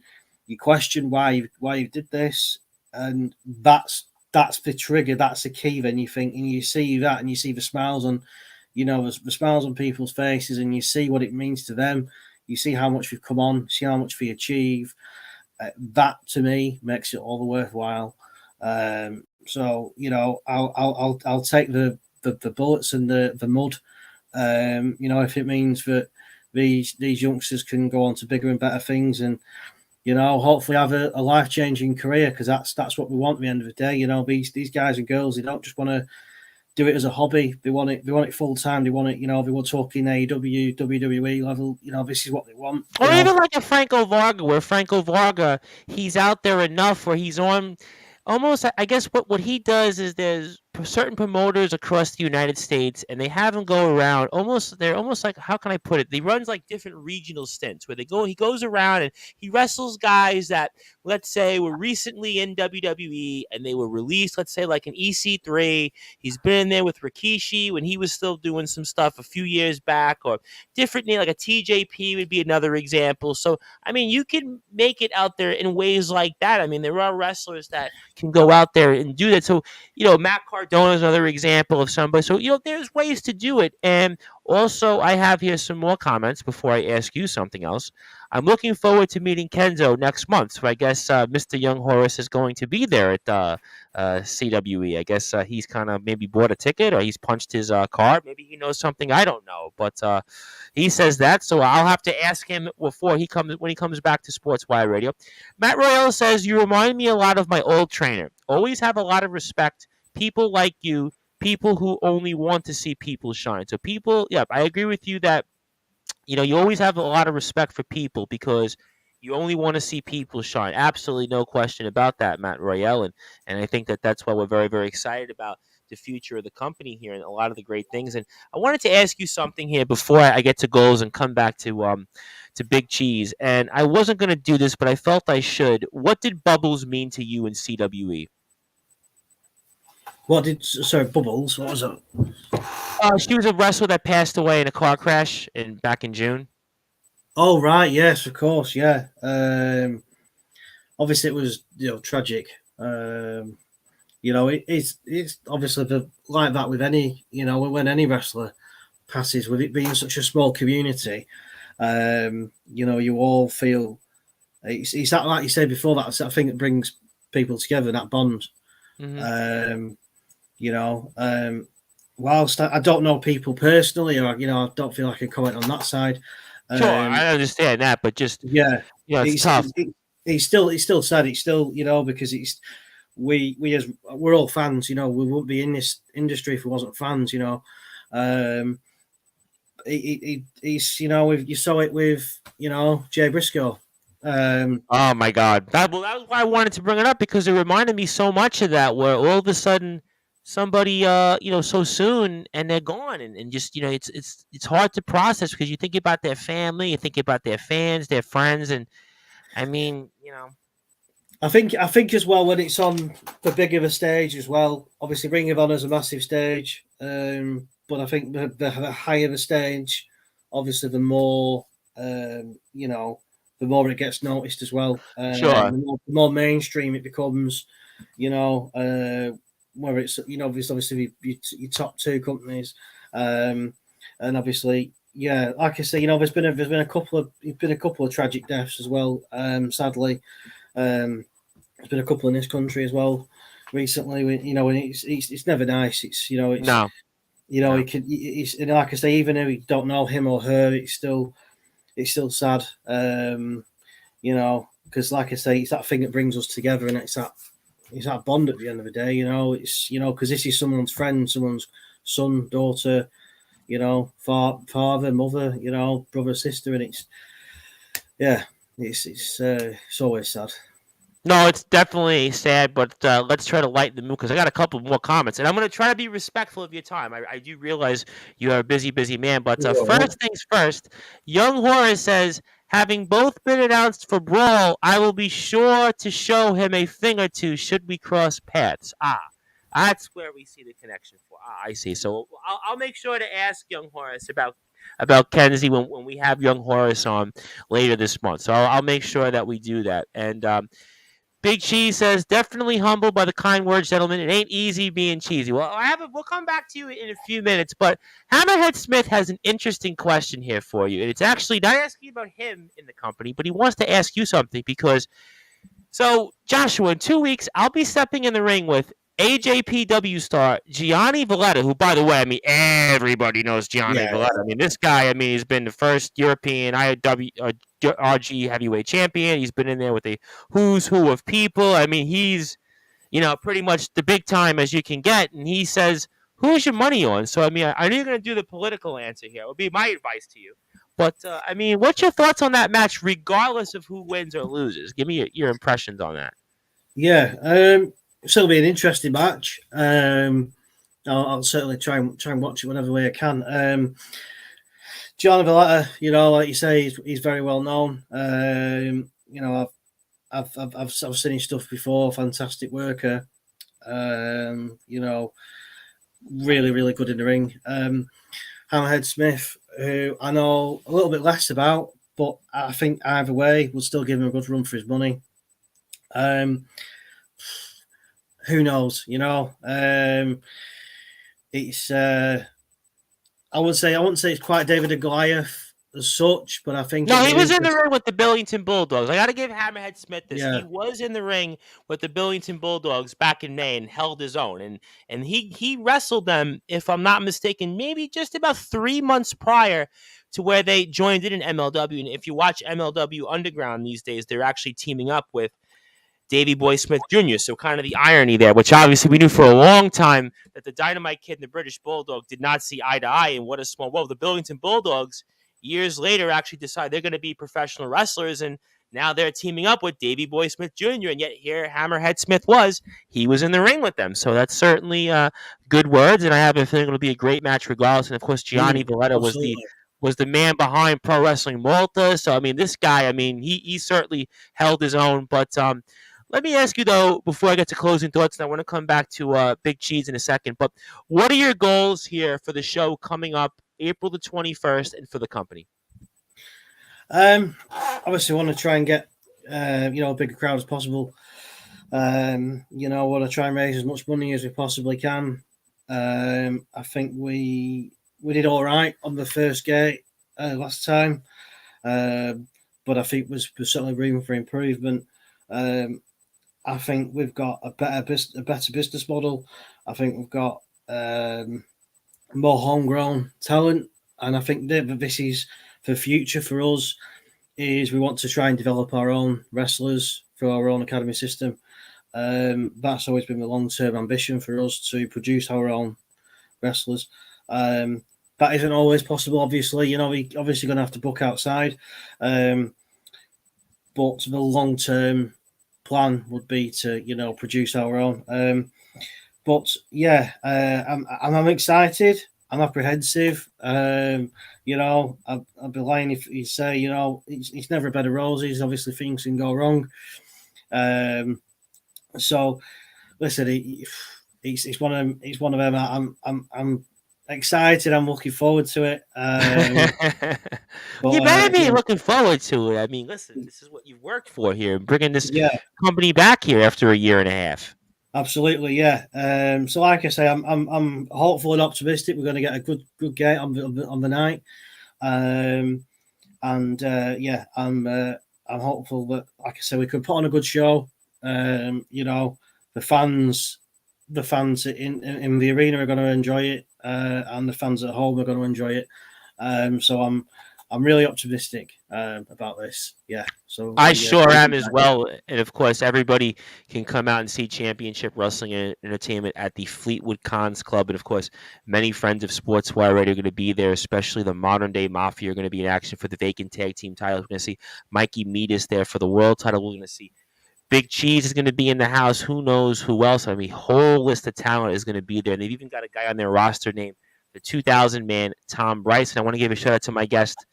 you question why you did this, and that's the trigger, that's the key. Then you think, and you see that, and you see the smiles on, the smiles on people's faces, and you see what it means to them. You see how much we've come on, see how much we achieve. That to me makes it all the worthwhile. So I'll take the bullets and the mud. If it means that these youngsters can go on to bigger and better things, and hopefully have a life changing career, because that's what we want at the end of the day. These guys and girls, they don't just want to do it as a hobby. They want it full time. They want it. They want talking AEW, WWE level. This is what they want. Or even like a Franco Varga, where Franco Varga, he's out there enough where he's on almost, I guess what he does is there's certain promoters across the United States, and they have him go around they're almost like, how can I put it? He runs like different regional stints where he goes around and he wrestles guys that, let's say, were recently in WWE and they were released, let's say like an EC3. He's been in there with Rikishi when he was still doing some stuff a few years back, or different name, like a TJP would be another example. So, I mean, you can make it out there in ways like that. I mean, there are wrestlers that can go out there and do that. So, Matt Cardona is another example of somebody. So, there's ways to do it. And also, I have here some more comments before I ask you something else. I'm looking forward to meeting Kenzo next month. So I guess Mr. Young Horace is going to be there at CWE. I guess he's kind of maybe bought a ticket, or he's punched his card. Maybe he knows something I don't know. But he says that, so I'll have to ask him when he comes back to Sportswire Radio. Matt Royale says, you remind me a lot of my old trainer. Always have a lot of respect. People like you, people who only want to see people shine. So people, yeah, I agree with you that you always have a lot of respect for people because you only want to see people shine. Absolutely no question about that, Matt Royale. And I think that's why we're very, very excited about the future of the company here and a lot of the great things. And I wanted to ask you something here before I get to goals and come back to Big Cheese. And I wasn't going to do this, but I felt I should. What did Bubbles mean to you in CWE? Sorry, Bubbles? What was it? She was a wrestler that passed away in a car crash back in June. Oh right, yes, of course, yeah. Obviously, it was tragic. It's obviously like that with any when any wrestler passes, with it being such a small community. You all feel it's that, like you said before, that I think it brings people together, that bond. Mm-hmm. Whilst I don't know people personally, or I don't feel I can comment on that side. Sure, I understand that, but just it's tough. It's still sad. It's still because it's we're all fans. We wouldn't be in this industry if we wasn't fans. It's you saw it with Jay Briscoe. Oh my God, that was why I wanted to bring it up, because it reminded me so much of that, where all of a sudden somebody so soon and they're gone, and just it's hard to process, because you think about their family, you think about their fans, their friends, and I mean I think as well, when it's on the big of a stage as well, obviously Ring of Honor is a massive stage, but I think the higher the stage, obviously the more the more it gets noticed as well. Sure. The more mainstream it becomes, where it's obviously your top two companies, and obviously like I say, there's been a couple of tragic deaths as well. Sadly, there's been a couple in this country as well recently. And it's never nice. It's no. It's and like I say, even if you don't know him or her, it's still sad. Because like I say, it's that thing that brings us together, and it's that bond at the end of the day. It's because this is someone's friend, someone's son, daughter, father, mother, brother, sister, and it's always sad. No, it's definitely sad, but let's try to lighten the mood, because I got a couple more comments, and I'm going to try to be respectful of your time. I do realize you are a busy, busy man, but first things first, Young Horace says, Having both been announced for Brawl, I will be sure to show him a thing or two should we cross paths. That's where we see the connection for. I see. So I'll make sure to ask young Horace about Kenzie when we have young Horace on later this month. So I'll make sure that we do that. And Big Cheese says, definitely humbled by the kind words, gentlemen. It ain't easy being cheesy. Well, we'll come back to you in a few minutes, but Hammerhead Smith has an interesting question here for you. And it's actually not asking about him in the company, but he wants to ask you something because, so Joshua, in 2 weeks, I'll be stepping in the ring with AJPW star Gianni Valletta, who, by the way, I mean, everybody knows Gianni Valletta. I mean, this guy, I mean, he's been the first European RG heavyweight champion. He's been in there with a who's who of people. I mean, he's, pretty much the big time as you can get. And he says, who's your money on? So, I mean, I know you're going to do the political answer here. It would be my advice to you. But, I mean, what's your thoughts on that match, regardless of who wins or loses? Give me your impressions on that. Yeah, it'll be an interesting match. I'll certainly try and watch it whatever way I can. Gianni Valletta, like you say, he's very well known. I've seen his stuff before. Fantastic worker. Really, really good in the ring. Hammerhead Smith, who I know a little bit less about, but I think either way would still give him a good run for his money. Who knows? It's I wouldn't say it's quite David and Goliath as such, but I think he was in the ring with the Billington Bulldogs. I got to give Hammerhead Smith this. Yeah. He was in the ring with the Billington Bulldogs back in May and held his own, and he wrestled them, if I'm not mistaken, maybe just about 3 months prior to where they joined in MLW. And if you watch MLW Underground these days, they're actually teaming up with Davey Boy Smith Jr. So kind of the irony there, which obviously we knew for a long time that the Dynamite Kid and the British Bulldog did not see eye to eye. And what a small world. The Billington Bulldogs, years later, actually decide they're going to be professional wrestlers. And now they're teaming up with Davey Boy Smith Jr. And yet here Hammerhead Smith he was in the ring with them. So that's certainly good words. And I have a feeling it'll be a great match regardless. And of course, Gianni Valletta was the man behind Pro Wrestling Malta. So, I mean, this guy, he certainly held his own. But let me ask you, though, before I get to closing thoughts, and I want to come back to Big Cheese in a second, but what are your goals here for the show coming up April the 21st and for the company? Obviously, want to try and get, a bigger crowd as possible. Want to try and raise as much money as we possibly can. I think we did all right on the first gate last time, but I think there's certainly room for improvement. I think we've got a better business model. I think we've got more homegrown talent, and I think this is the future for us. Is we want to try and develop our own wrestlers through our own academy system. That's always been the long-term ambition for us, to produce our own wrestlers. That isn't always possible, obviously. We obviously going to have to book outside, but the long-term plan would be to produce our own. I'm excited. I'm apprehensive. I'd be lying if you say it's never a bed of roses. Obviously, things can go wrong. So listen, it's one of them. I'm excited. I'm looking forward to it. You better be looking forward to it. I mean, listen, this is what you've worked for here, bringing this company back here after a year and a half. Absolutely, yeah. So, like I say, I'm hopeful and optimistic. We're going to get a good gate on the night, I'm hopeful that, like I say, we can put on a good show. The fans in the arena are going to enjoy it, and the fans at home are going to enjoy it. So I'm really optimistic about this. Yeah. So I sure am as well. And of course, everybody can come out and see Championship Wrestling and Entertainment at the Fleetwood Cons Club. And of course, many friends of Sportswire Radio are going to be there, especially the Modern Day Mafia are going to be in action for the vacant tag team titles. We're going to see Mikey Metis there for the world title. We're going to see Big Cheese is going to be in the house. Who knows who else? I mean, whole list of talent is going to be there. And they've even got a guy on their roster named the 2000 man, Tom Bryce. And I want to give a shout out to my guest,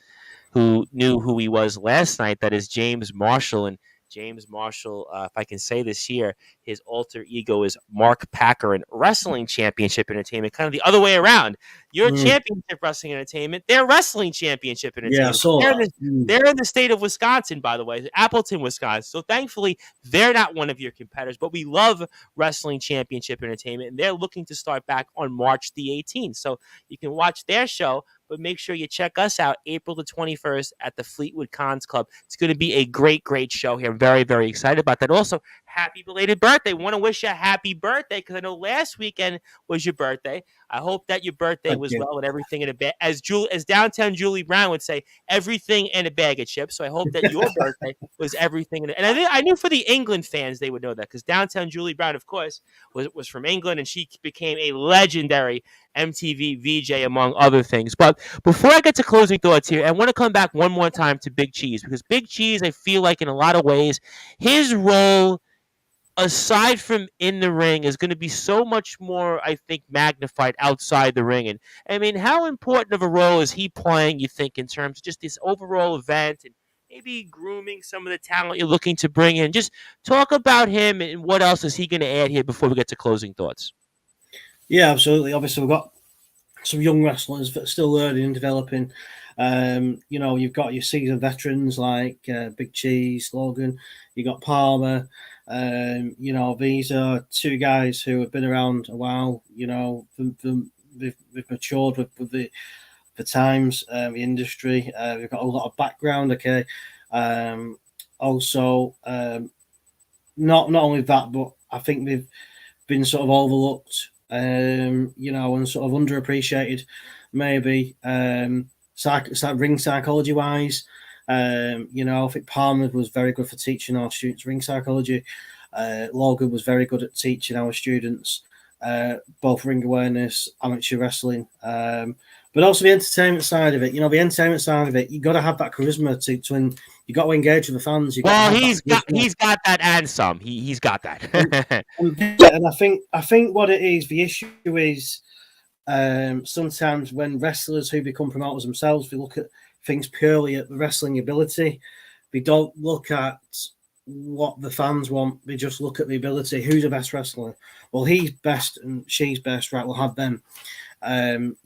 who knew who he was last night. That is James Marshall. And James Marshall, if I can say this here, his alter ego is Mark Packer in Wrestling Championship Entertainment, kind of the other way around. You're Mm, Championship Wrestling Entertainment. They're Wrestling Championship yeah, I Entertainment. saw that. They're in the state of Wisconsin, by the way, Appleton, Wisconsin. So thankfully, they're not one of your competitors. But we love Wrestling Championship Entertainment, and they're looking to start back on March the 18th. So you can watch their show, but make sure you check us out April the 21st at the Fleetwood Cons Club. It's going to be a great, great show here. I'm very, very excited about that. Also, happy belated birthday. Want to wish you a happy birthday because I know last weekend was your birthday. I hope that your birthday Thank was you. well and everything in a bag. As downtown Julie Brown would say, everything in a bag of chips. So I hope that your birthday was everything. And I knew for the England fans, they would know that because downtown Julie Brown, of course, was from England, and she became a legendary MTV VJ, among other things. But before I get to closing thoughts here, I want to come back one more time to Big Cheese because Big Cheese, I feel like in a lot of ways, his role aside from in the ring is going to be so much more, I think, magnified outside the ring. And I mean, how important of a role is he playing, you think, in terms of just this overall event and maybe grooming some of the talent you're looking to bring in? Just talk about him and what else is he going to add here before we get to closing thoughts. Yeah, absolutely. Obviously, we've got some young wrestlers that are still learning and developing. You've got your seasoned veterans like Big Cheese, Logan. You got Palmer. These are two guys who have been around a while. They've matured with the times, the industry. We've got a lot of background. Okay. Also, not only that, but I think they've been sort of overlooked, and sort of underappreciated, maybe. Ring psychology wise, I think Palmer was very good for teaching our students ring psychology. Logan was very good at teaching our students both ring awareness, amateur wrestling, but also the entertainment side of it. The entertainment side of it, you got to have that charisma to you got to engage with the fans. He's got that and some. He's got that. and I think what it is, the issue is sometimes when wrestlers who become promoters themselves, they look at things purely at the wrestling ability. They don't look at what the fans want. They just look at the ability. Who's the best wrestler? Well, he's best and she's best. Right, we'll have them. I've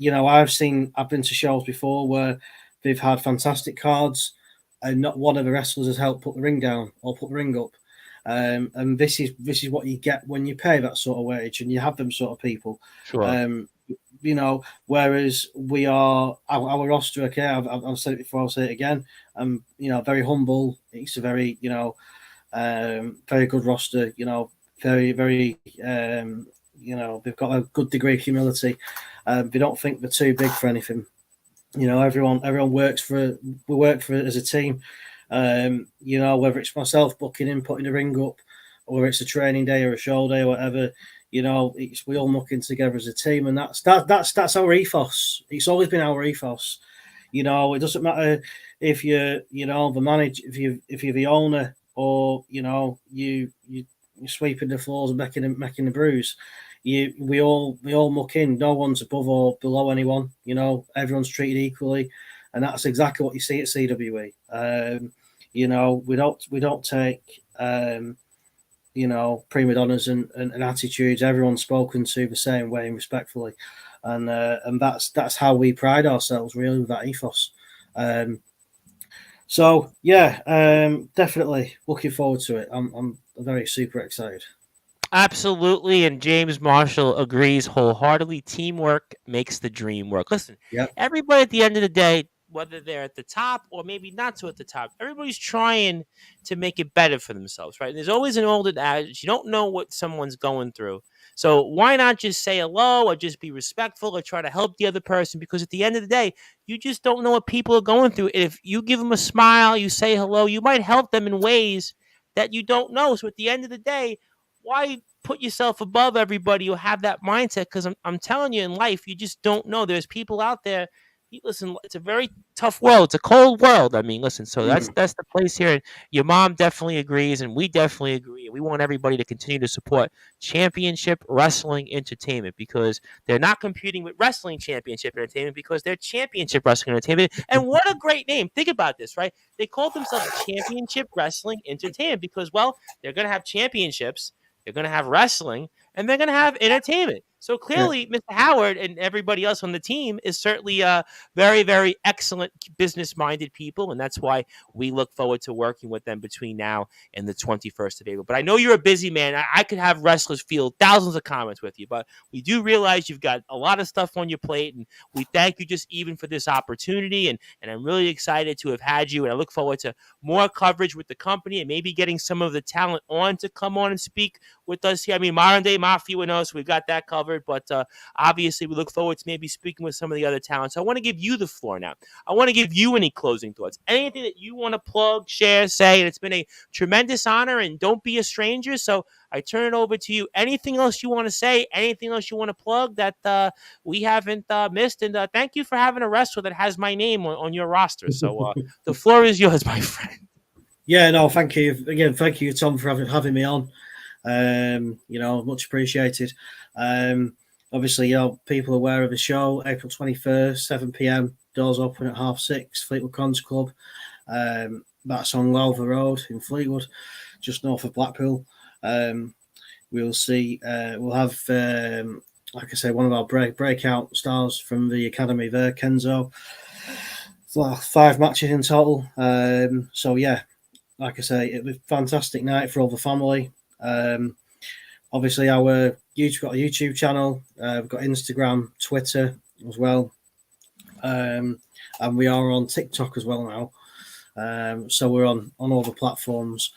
been to shows before where they've had fantastic cards, and not one of the wrestlers has helped put the ring down or put the ring up. And this is what you get when you pay that sort of wage and you have them sort of people. Sure. Whereas we are our roster. Okay, I've said it before. I'll say it again. Very humble. It's a very very good roster. Very very. They've got a good degree of humility. They don't think they're too big for anything. Everyone works for. We work for it as a team. Whether it's myself booking in, putting the ring up, or whether it's a training day or a show day or whatever. We all mucking together as a team, and that's our ethos. It's always been our ethos. It doesn't matter if you're the manager, if you're the owner, or you're sweeping the floors and making the brews. We all muck in. No one's above or below anyone. Everyone's treated equally, and that's exactly what you see at CWE. We don't take prima donnas and attitudes. Everyone's spoken to the same way and respectfully, and that's how we pride ourselves, really, with that ethos. Definitely looking forward to it. I'm very super excited. Absolutely, and James Marshall agrees wholeheartedly. Teamwork makes the dream work. Listen, Yep. everybody at the end of the day, whether they're at the top or maybe not so at the top, everybody's trying to make it better for themselves, right? There's always an old adage: you don't know what someone's going through, so why not just say hello or just be respectful or try to help the other person? Because at the end of the day, you just don't know what people are going through. If you give them a smile, you say hello, you might help them in ways that you don't know. So at the end of the day, why put yourself above everybody who have that mindset? Because I'm telling you, in life, you just don't know. There's people out there, listen, it's a very tough world. It's a cold world. I mean, listen, so that's the place here. And your mom definitely agrees, and we definitely agree. We want everybody to continue to support Championship Wrestling Entertainment because they're not competing with Wrestling Championship Entertainment because they're Championship Wrestling Entertainment. And what a great name. Think about this, right? They called themselves Championship Wrestling Entertainment because, well, they're going to have championships, they're going to have wrestling, and they're going to have entertainment. So clearly, Mr. Howard and everybody else on the team is certainly very, very excellent business-minded people, and that's why we look forward to working with them between now and the 21st of April. But I know you're a busy man. I could have wrestlers field thousands of comments with you, but we do realize you've got a lot of stuff on your plate, and we thank you just even for this opportunity, and I'm really excited to have had you, and I look forward to more coverage with the company and maybe getting some of the talent on to come on and speak with us here. I mean, Modern Day Mafia and us, we've got that covered, but obviously we look forward to maybe speaking with some of the other talents. So I want to give you the floor now. I want to give you any closing thoughts, anything that you want to plug, share, say, and it's been a tremendous honor, and don't be a stranger. So I turn it over to you. Anything else you want to say, anything else you want to plug that we haven't missed, and thank you for having a wrestler that has my name on your roster. So the floor is yours, my friend. Yeah, no, thank you again. Thank you, Tom, for having me on. Much appreciated. Obviously, people are aware of the show, April 21st, 7 p.m. Doors open at 6:30, Fleetwood Cons Club. That's on Lowther Road in Fleetwood, just north of Blackpool. We'll see. We'll have, like I say, one of our breakout stars from the academy there, Kenzo. 5 matches in total. So yeah, like I say, it was a fantastic night for all the family. Obviously, we've got a YouTube channel, we've got Instagram, Twitter as well, and we are on TikTok as well now. So we're on all the platforms.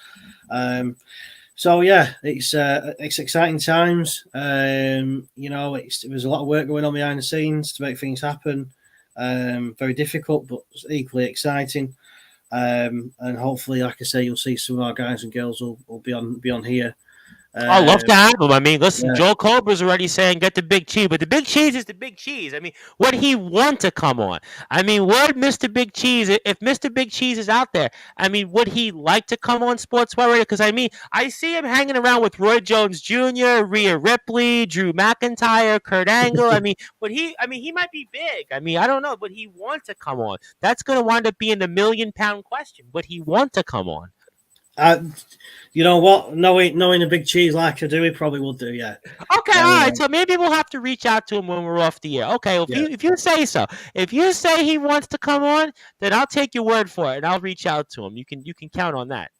So yeah, it's exciting times. It was a lot of work going on behind the scenes to make things happen. Very difficult, but equally exciting. And hopefully, like I say, you'll see some of our guys and girls will be on here. I'd love to have him. I mean, listen, Joel Cobra's already saying get the big cheese, but the big cheese is the big cheese. I mean, would he want to come on? I mean, would Mr. Big Cheese, if Mr. Big Cheese is out there, I mean, would he like to come on Sportswire Radio? Because, I mean, I see him hanging around with Roy Jones Jr., Rhea Ripley, Drew McIntyre, Kurt Angle. I mean, he might be big. I mean, I don't know, but he wants to come on. That's going to wind up being the $1 million question. Would he want to come on? You know what? Knowing a big cheese like I do, he probably will do. Yeah. Okay. All right. So maybe we'll have to reach out to him when we're off the air. Okay. If you say so, if you say he wants to come on, then I'll take your word for it and I'll reach out to him. You can count on that.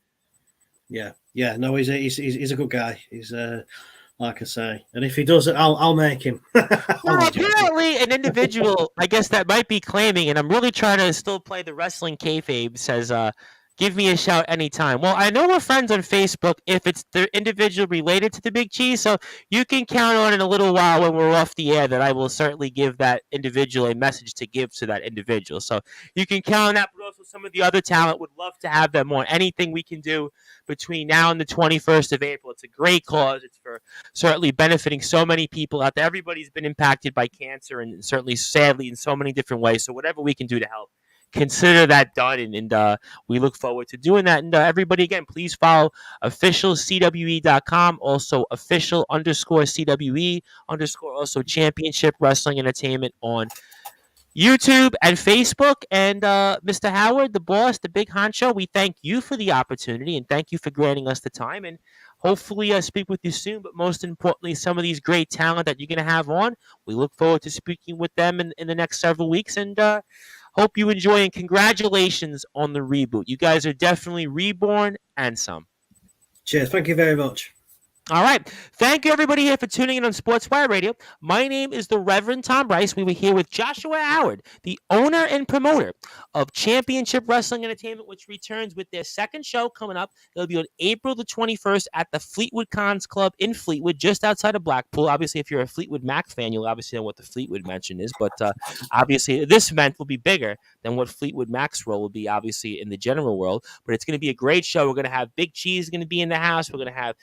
Yeah. Yeah. No, he's a good guy. He's like I say, and if he does it, I'll make him. Well, apparently, an individual, I guess that might be claiming, and I'm really trying to still play the wrestling kayfabe, says, give me a shout anytime. Well, I know we're friends on Facebook if it's the individual related to the Big Cheese, so you can count on in a little while when we're off the air that I will certainly give that individual a message to give to that individual. So you can count on that, but also some of the other talent would love to have them on. Anything we can do between now and the 21st of April. It's a great cause. It's for certainly benefiting so many people out there. Everybody's been impacted by cancer and certainly sadly in so many different ways. So whatever we can do to help, consider that done, and we look forward to doing that. And everybody, again, please follow officialcwe.com, also official_CWE_ also Championship Wrestling Entertainment on YouTube and Facebook. And Mr. Howard, the boss, the big honcho, we thank you for the opportunity and thank you for granting us the time. And hopefully speak with you soon. But most importantly, some of these great talent that you're going to have on, we look forward to speaking with them in the next several weeks. And hope you enjoy, and congratulations on the reboot. You guys are definitely reborn and some. Cheers. Thank you very much. All right. Thank you, everybody, here for tuning in on Sportswire Radio. My name is the Reverend Tom Rice. We were here with Joshua Howard, the owner and promoter of Championship Wrestling Entertainment, which returns with their second show coming up. It'll be on April the 21st at the Fleetwood Cons Club in Fleetwood, just outside of Blackpool. Obviously, if you're a Fleetwood Mac fan, you'll obviously know what the Fleetwood mention is. But obviously, this event will be bigger than what Fleetwood Mac's role will be, obviously, in the general world. But it's going to be a great show. We're going to have Big Cheese going to be in the house. We're going to have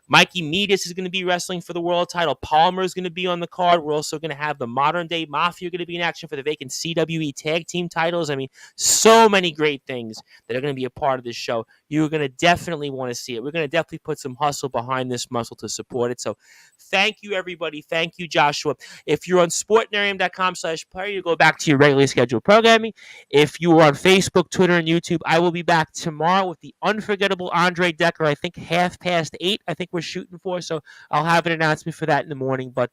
Mikey Metis is going to be wrestling for the world title. Palmer is going to be on the card. We're also going to have the Modern Day Mafia going to be in action for the vacant CWE tag team titles. I mean, so many great things that are going to be a part of this show. You're going to definitely want to see it. We're going to definitely put some hustle behind this muscle to support it. So thank you, everybody. Thank you, Joshua. If you're on sportnarium.com/player, you go back to your regularly scheduled programming. If you are on Facebook, Twitter, and YouTube, I will be back tomorrow with the unforgettable Andre Decker. I think 8:30. I think we're shooting for. So I'll have an announcement for that in the morning. But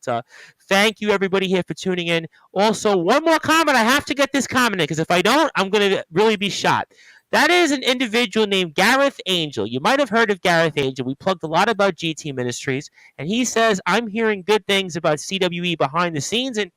thank you, everybody here, for tuning in. Also, one more comment. I have to get this comment in because if I don't, I'm going to really be shot. That is an individual named Gareth Angel. You might have heard of Gareth Angel. We plugged a lot about GT Ministries, and he says, I'm hearing good things about CWE behind the scenes, and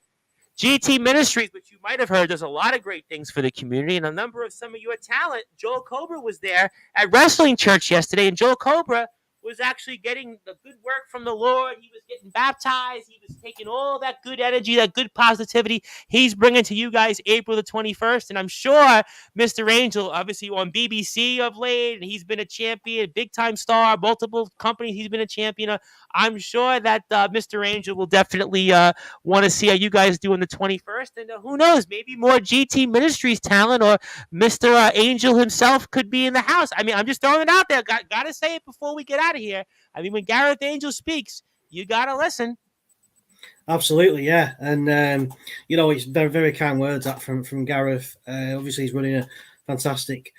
GT Ministries, which you might have heard, does a lot of great things for the community, and a number of some of your talent. Joel Cobra was there at Wrestling Church yesterday, and Joel Cobra was actually getting the good work from the Lord. He was getting baptized. He was taking all that good energy, that good positivity he's bringing to you guys April the 21st. And I'm sure Mr. Angel, obviously on BBC of late, and he's been a champion, big-time star, multiple companies he's been a champion of. I'm sure that Mr. Angel will definitely want to see how you guys do on the 21st. And who knows, maybe more GT Ministries talent or Mr. Angel himself could be in the house. I mean, I'm just throwing it out there. Got to say it before we get out of here. I mean, when Gareth Angel speaks, you got to listen. Absolutely, yeah. And, it's very, very kind words that from Gareth. Obviously, he's running a fantastic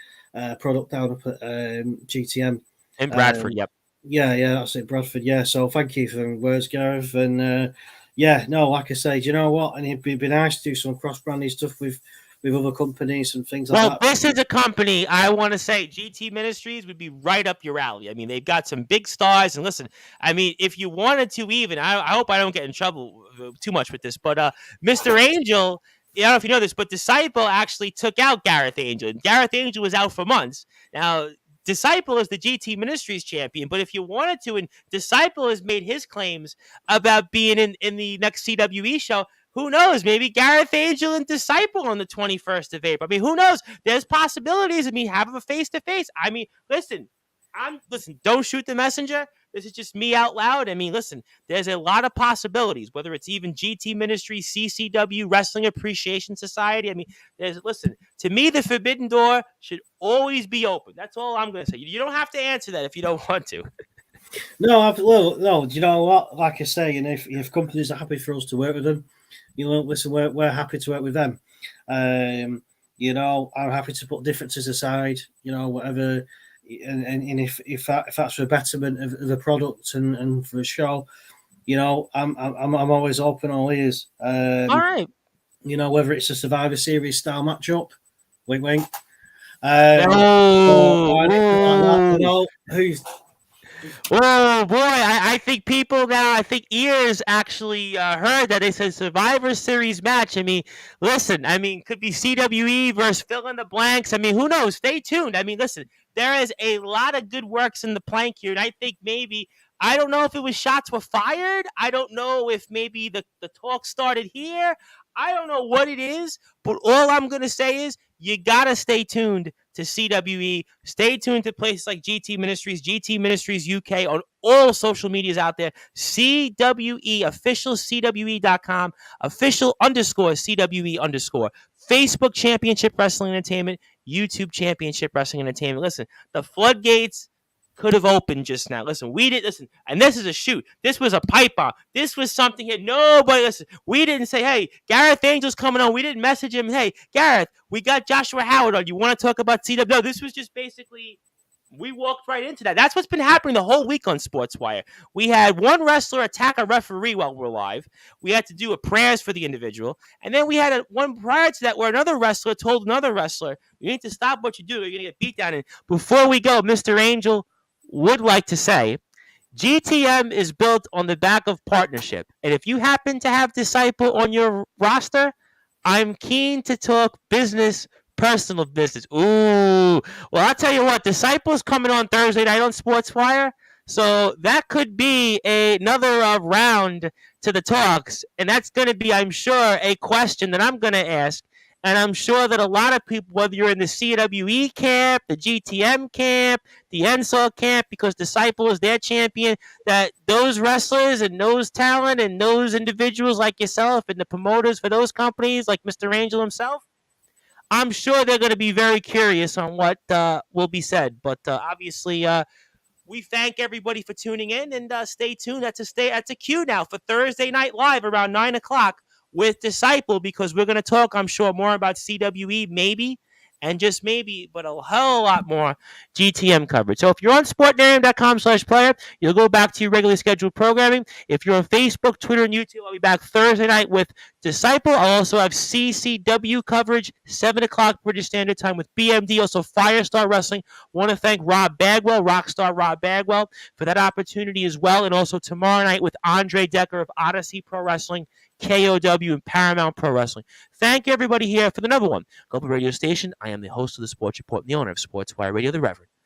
product down up at GTM. In Bradford, yep. Yeah, that's it, Bradford. Yeah, so thank you for the words, Gareth. And, like I say, do you know what? And it'd be nice to do some cross-branding stuff with other companies and things like that. Well, this is a company, I want to say, GT Ministries would be right up your alley. I mean, they've got some big stars. And listen, I mean, if you wanted to even, I hope I don't get in trouble too much with this, but Mr. Angel, I don't know if you know this, but Disciple actually took out Gareth Angel. And Gareth Angel was out for months. Now, Disciple is the GT Ministries champion, but if you wanted to, and Disciple has made his claims about being in the next CWE show, who knows? Maybe Gareth Angel and Disciple on the 21st of April. I mean, who knows? There's possibilities. I mean, have a face-to-face. I mean, listen, don't shoot the messenger. This is just me out loud. I mean, listen, there's a lot of possibilities, whether it's even GT Ministries, CCW, Wrestling Appreciation Society. I mean, to me, the forbidden door should always be open. That's all I'm going to say. You don't have to answer that if you don't want to. No, do you know what? Like I say, if companies are happy for us to work with them, listen, we're happy to work with them. I'm happy to put differences aside, whatever. And if that's for a betterment of the product and for a show, I'm always open, all ears. All right. Whether it's a Survivor Series style matchup, wink, wink. Oh boy, I think people now, I think ears actually heard that they said Survivor Series match. I mean, listen, could be CWE versus fill in the blanks. I mean, who knows? Stay tuned. I mean, listen, there is a lot of good works in the plank here, and I think maybe, I don't know if it was shots were fired. I don't know if maybe the talk started here. I don't know what it is, but all I'm going to say is you got to stay tuned to CWE. Stay tuned to places like GT Ministries UK on all social medias out there. CWE, official CWE.com, official _CWE_. Facebook Championship Wrestling Entertainment, YouTube Championship Wrestling Entertainment. Listen, the floodgates could have opened just now. Listen, we didn't listen, and this is a shoot. This was a pipe bomb. This was something here. Nobody listen. We didn't say, hey, Gareth Angel's coming on. We didn't message him, hey, Gareth, we got Joshua Howard on. You want to talk about CW? No, this was just basically, we walked right into that. That's what's been happening the whole week on Sportswire. We had one wrestler attack a referee while we're live. We had to do a prayers for the individual. And then we had one prior to that where another wrestler told another wrestler, you need to stop what you do. You're going to get beat down. And before we go, Mr. Angel would like to say, GTM is built on the back of partnership. And if you happen to have Disciple on your roster, I'm keen to talk business, personal business. Ooh. Well, I'll tell you what, Disciple's coming on Thursday night on Sportswire. So that could be another round to the talks. And that's going to be, I'm sure, a question that I'm going to ask. And I'm sure that a lot of people, whether you're in the CWE camp, the GTM camp, the NSOL camp, because Disciple is their champion, that those wrestlers and those talent and those individuals like yourself and the promoters for those companies, like Mr. Angel himself, I'm sure they're going to be very curious on what will be said. But obviously, we thank everybody for tuning in, and stay tuned. That's a cue now for Thursday Night Live around 9 o'clock with Disciple, because we're going to talk, I'm sure, more about CWE, maybe, and just maybe, but a hell of a lot more GTM coverage. So if you're on sportnarium.com/player, you'll go back to your regularly scheduled programming. If you're on Facebook, Twitter, and YouTube, I'll be back Thursday night with Disciple. I'll also have CCW coverage, 7 o'clock British Standard Time with BMD, also Firestar Wrestling. Want to thank Rob Bagwell, Rockstar Rob Bagwell, for that opportunity as well. And also tomorrow night with Andre Decker of Odyssey Pro Wrestling, KOW, and Paramount Pro Wrestling. Thank you, everybody, here for the number one global radio station. I am the host of the Sports Report and the owner of Sportswire Radio, the Reverend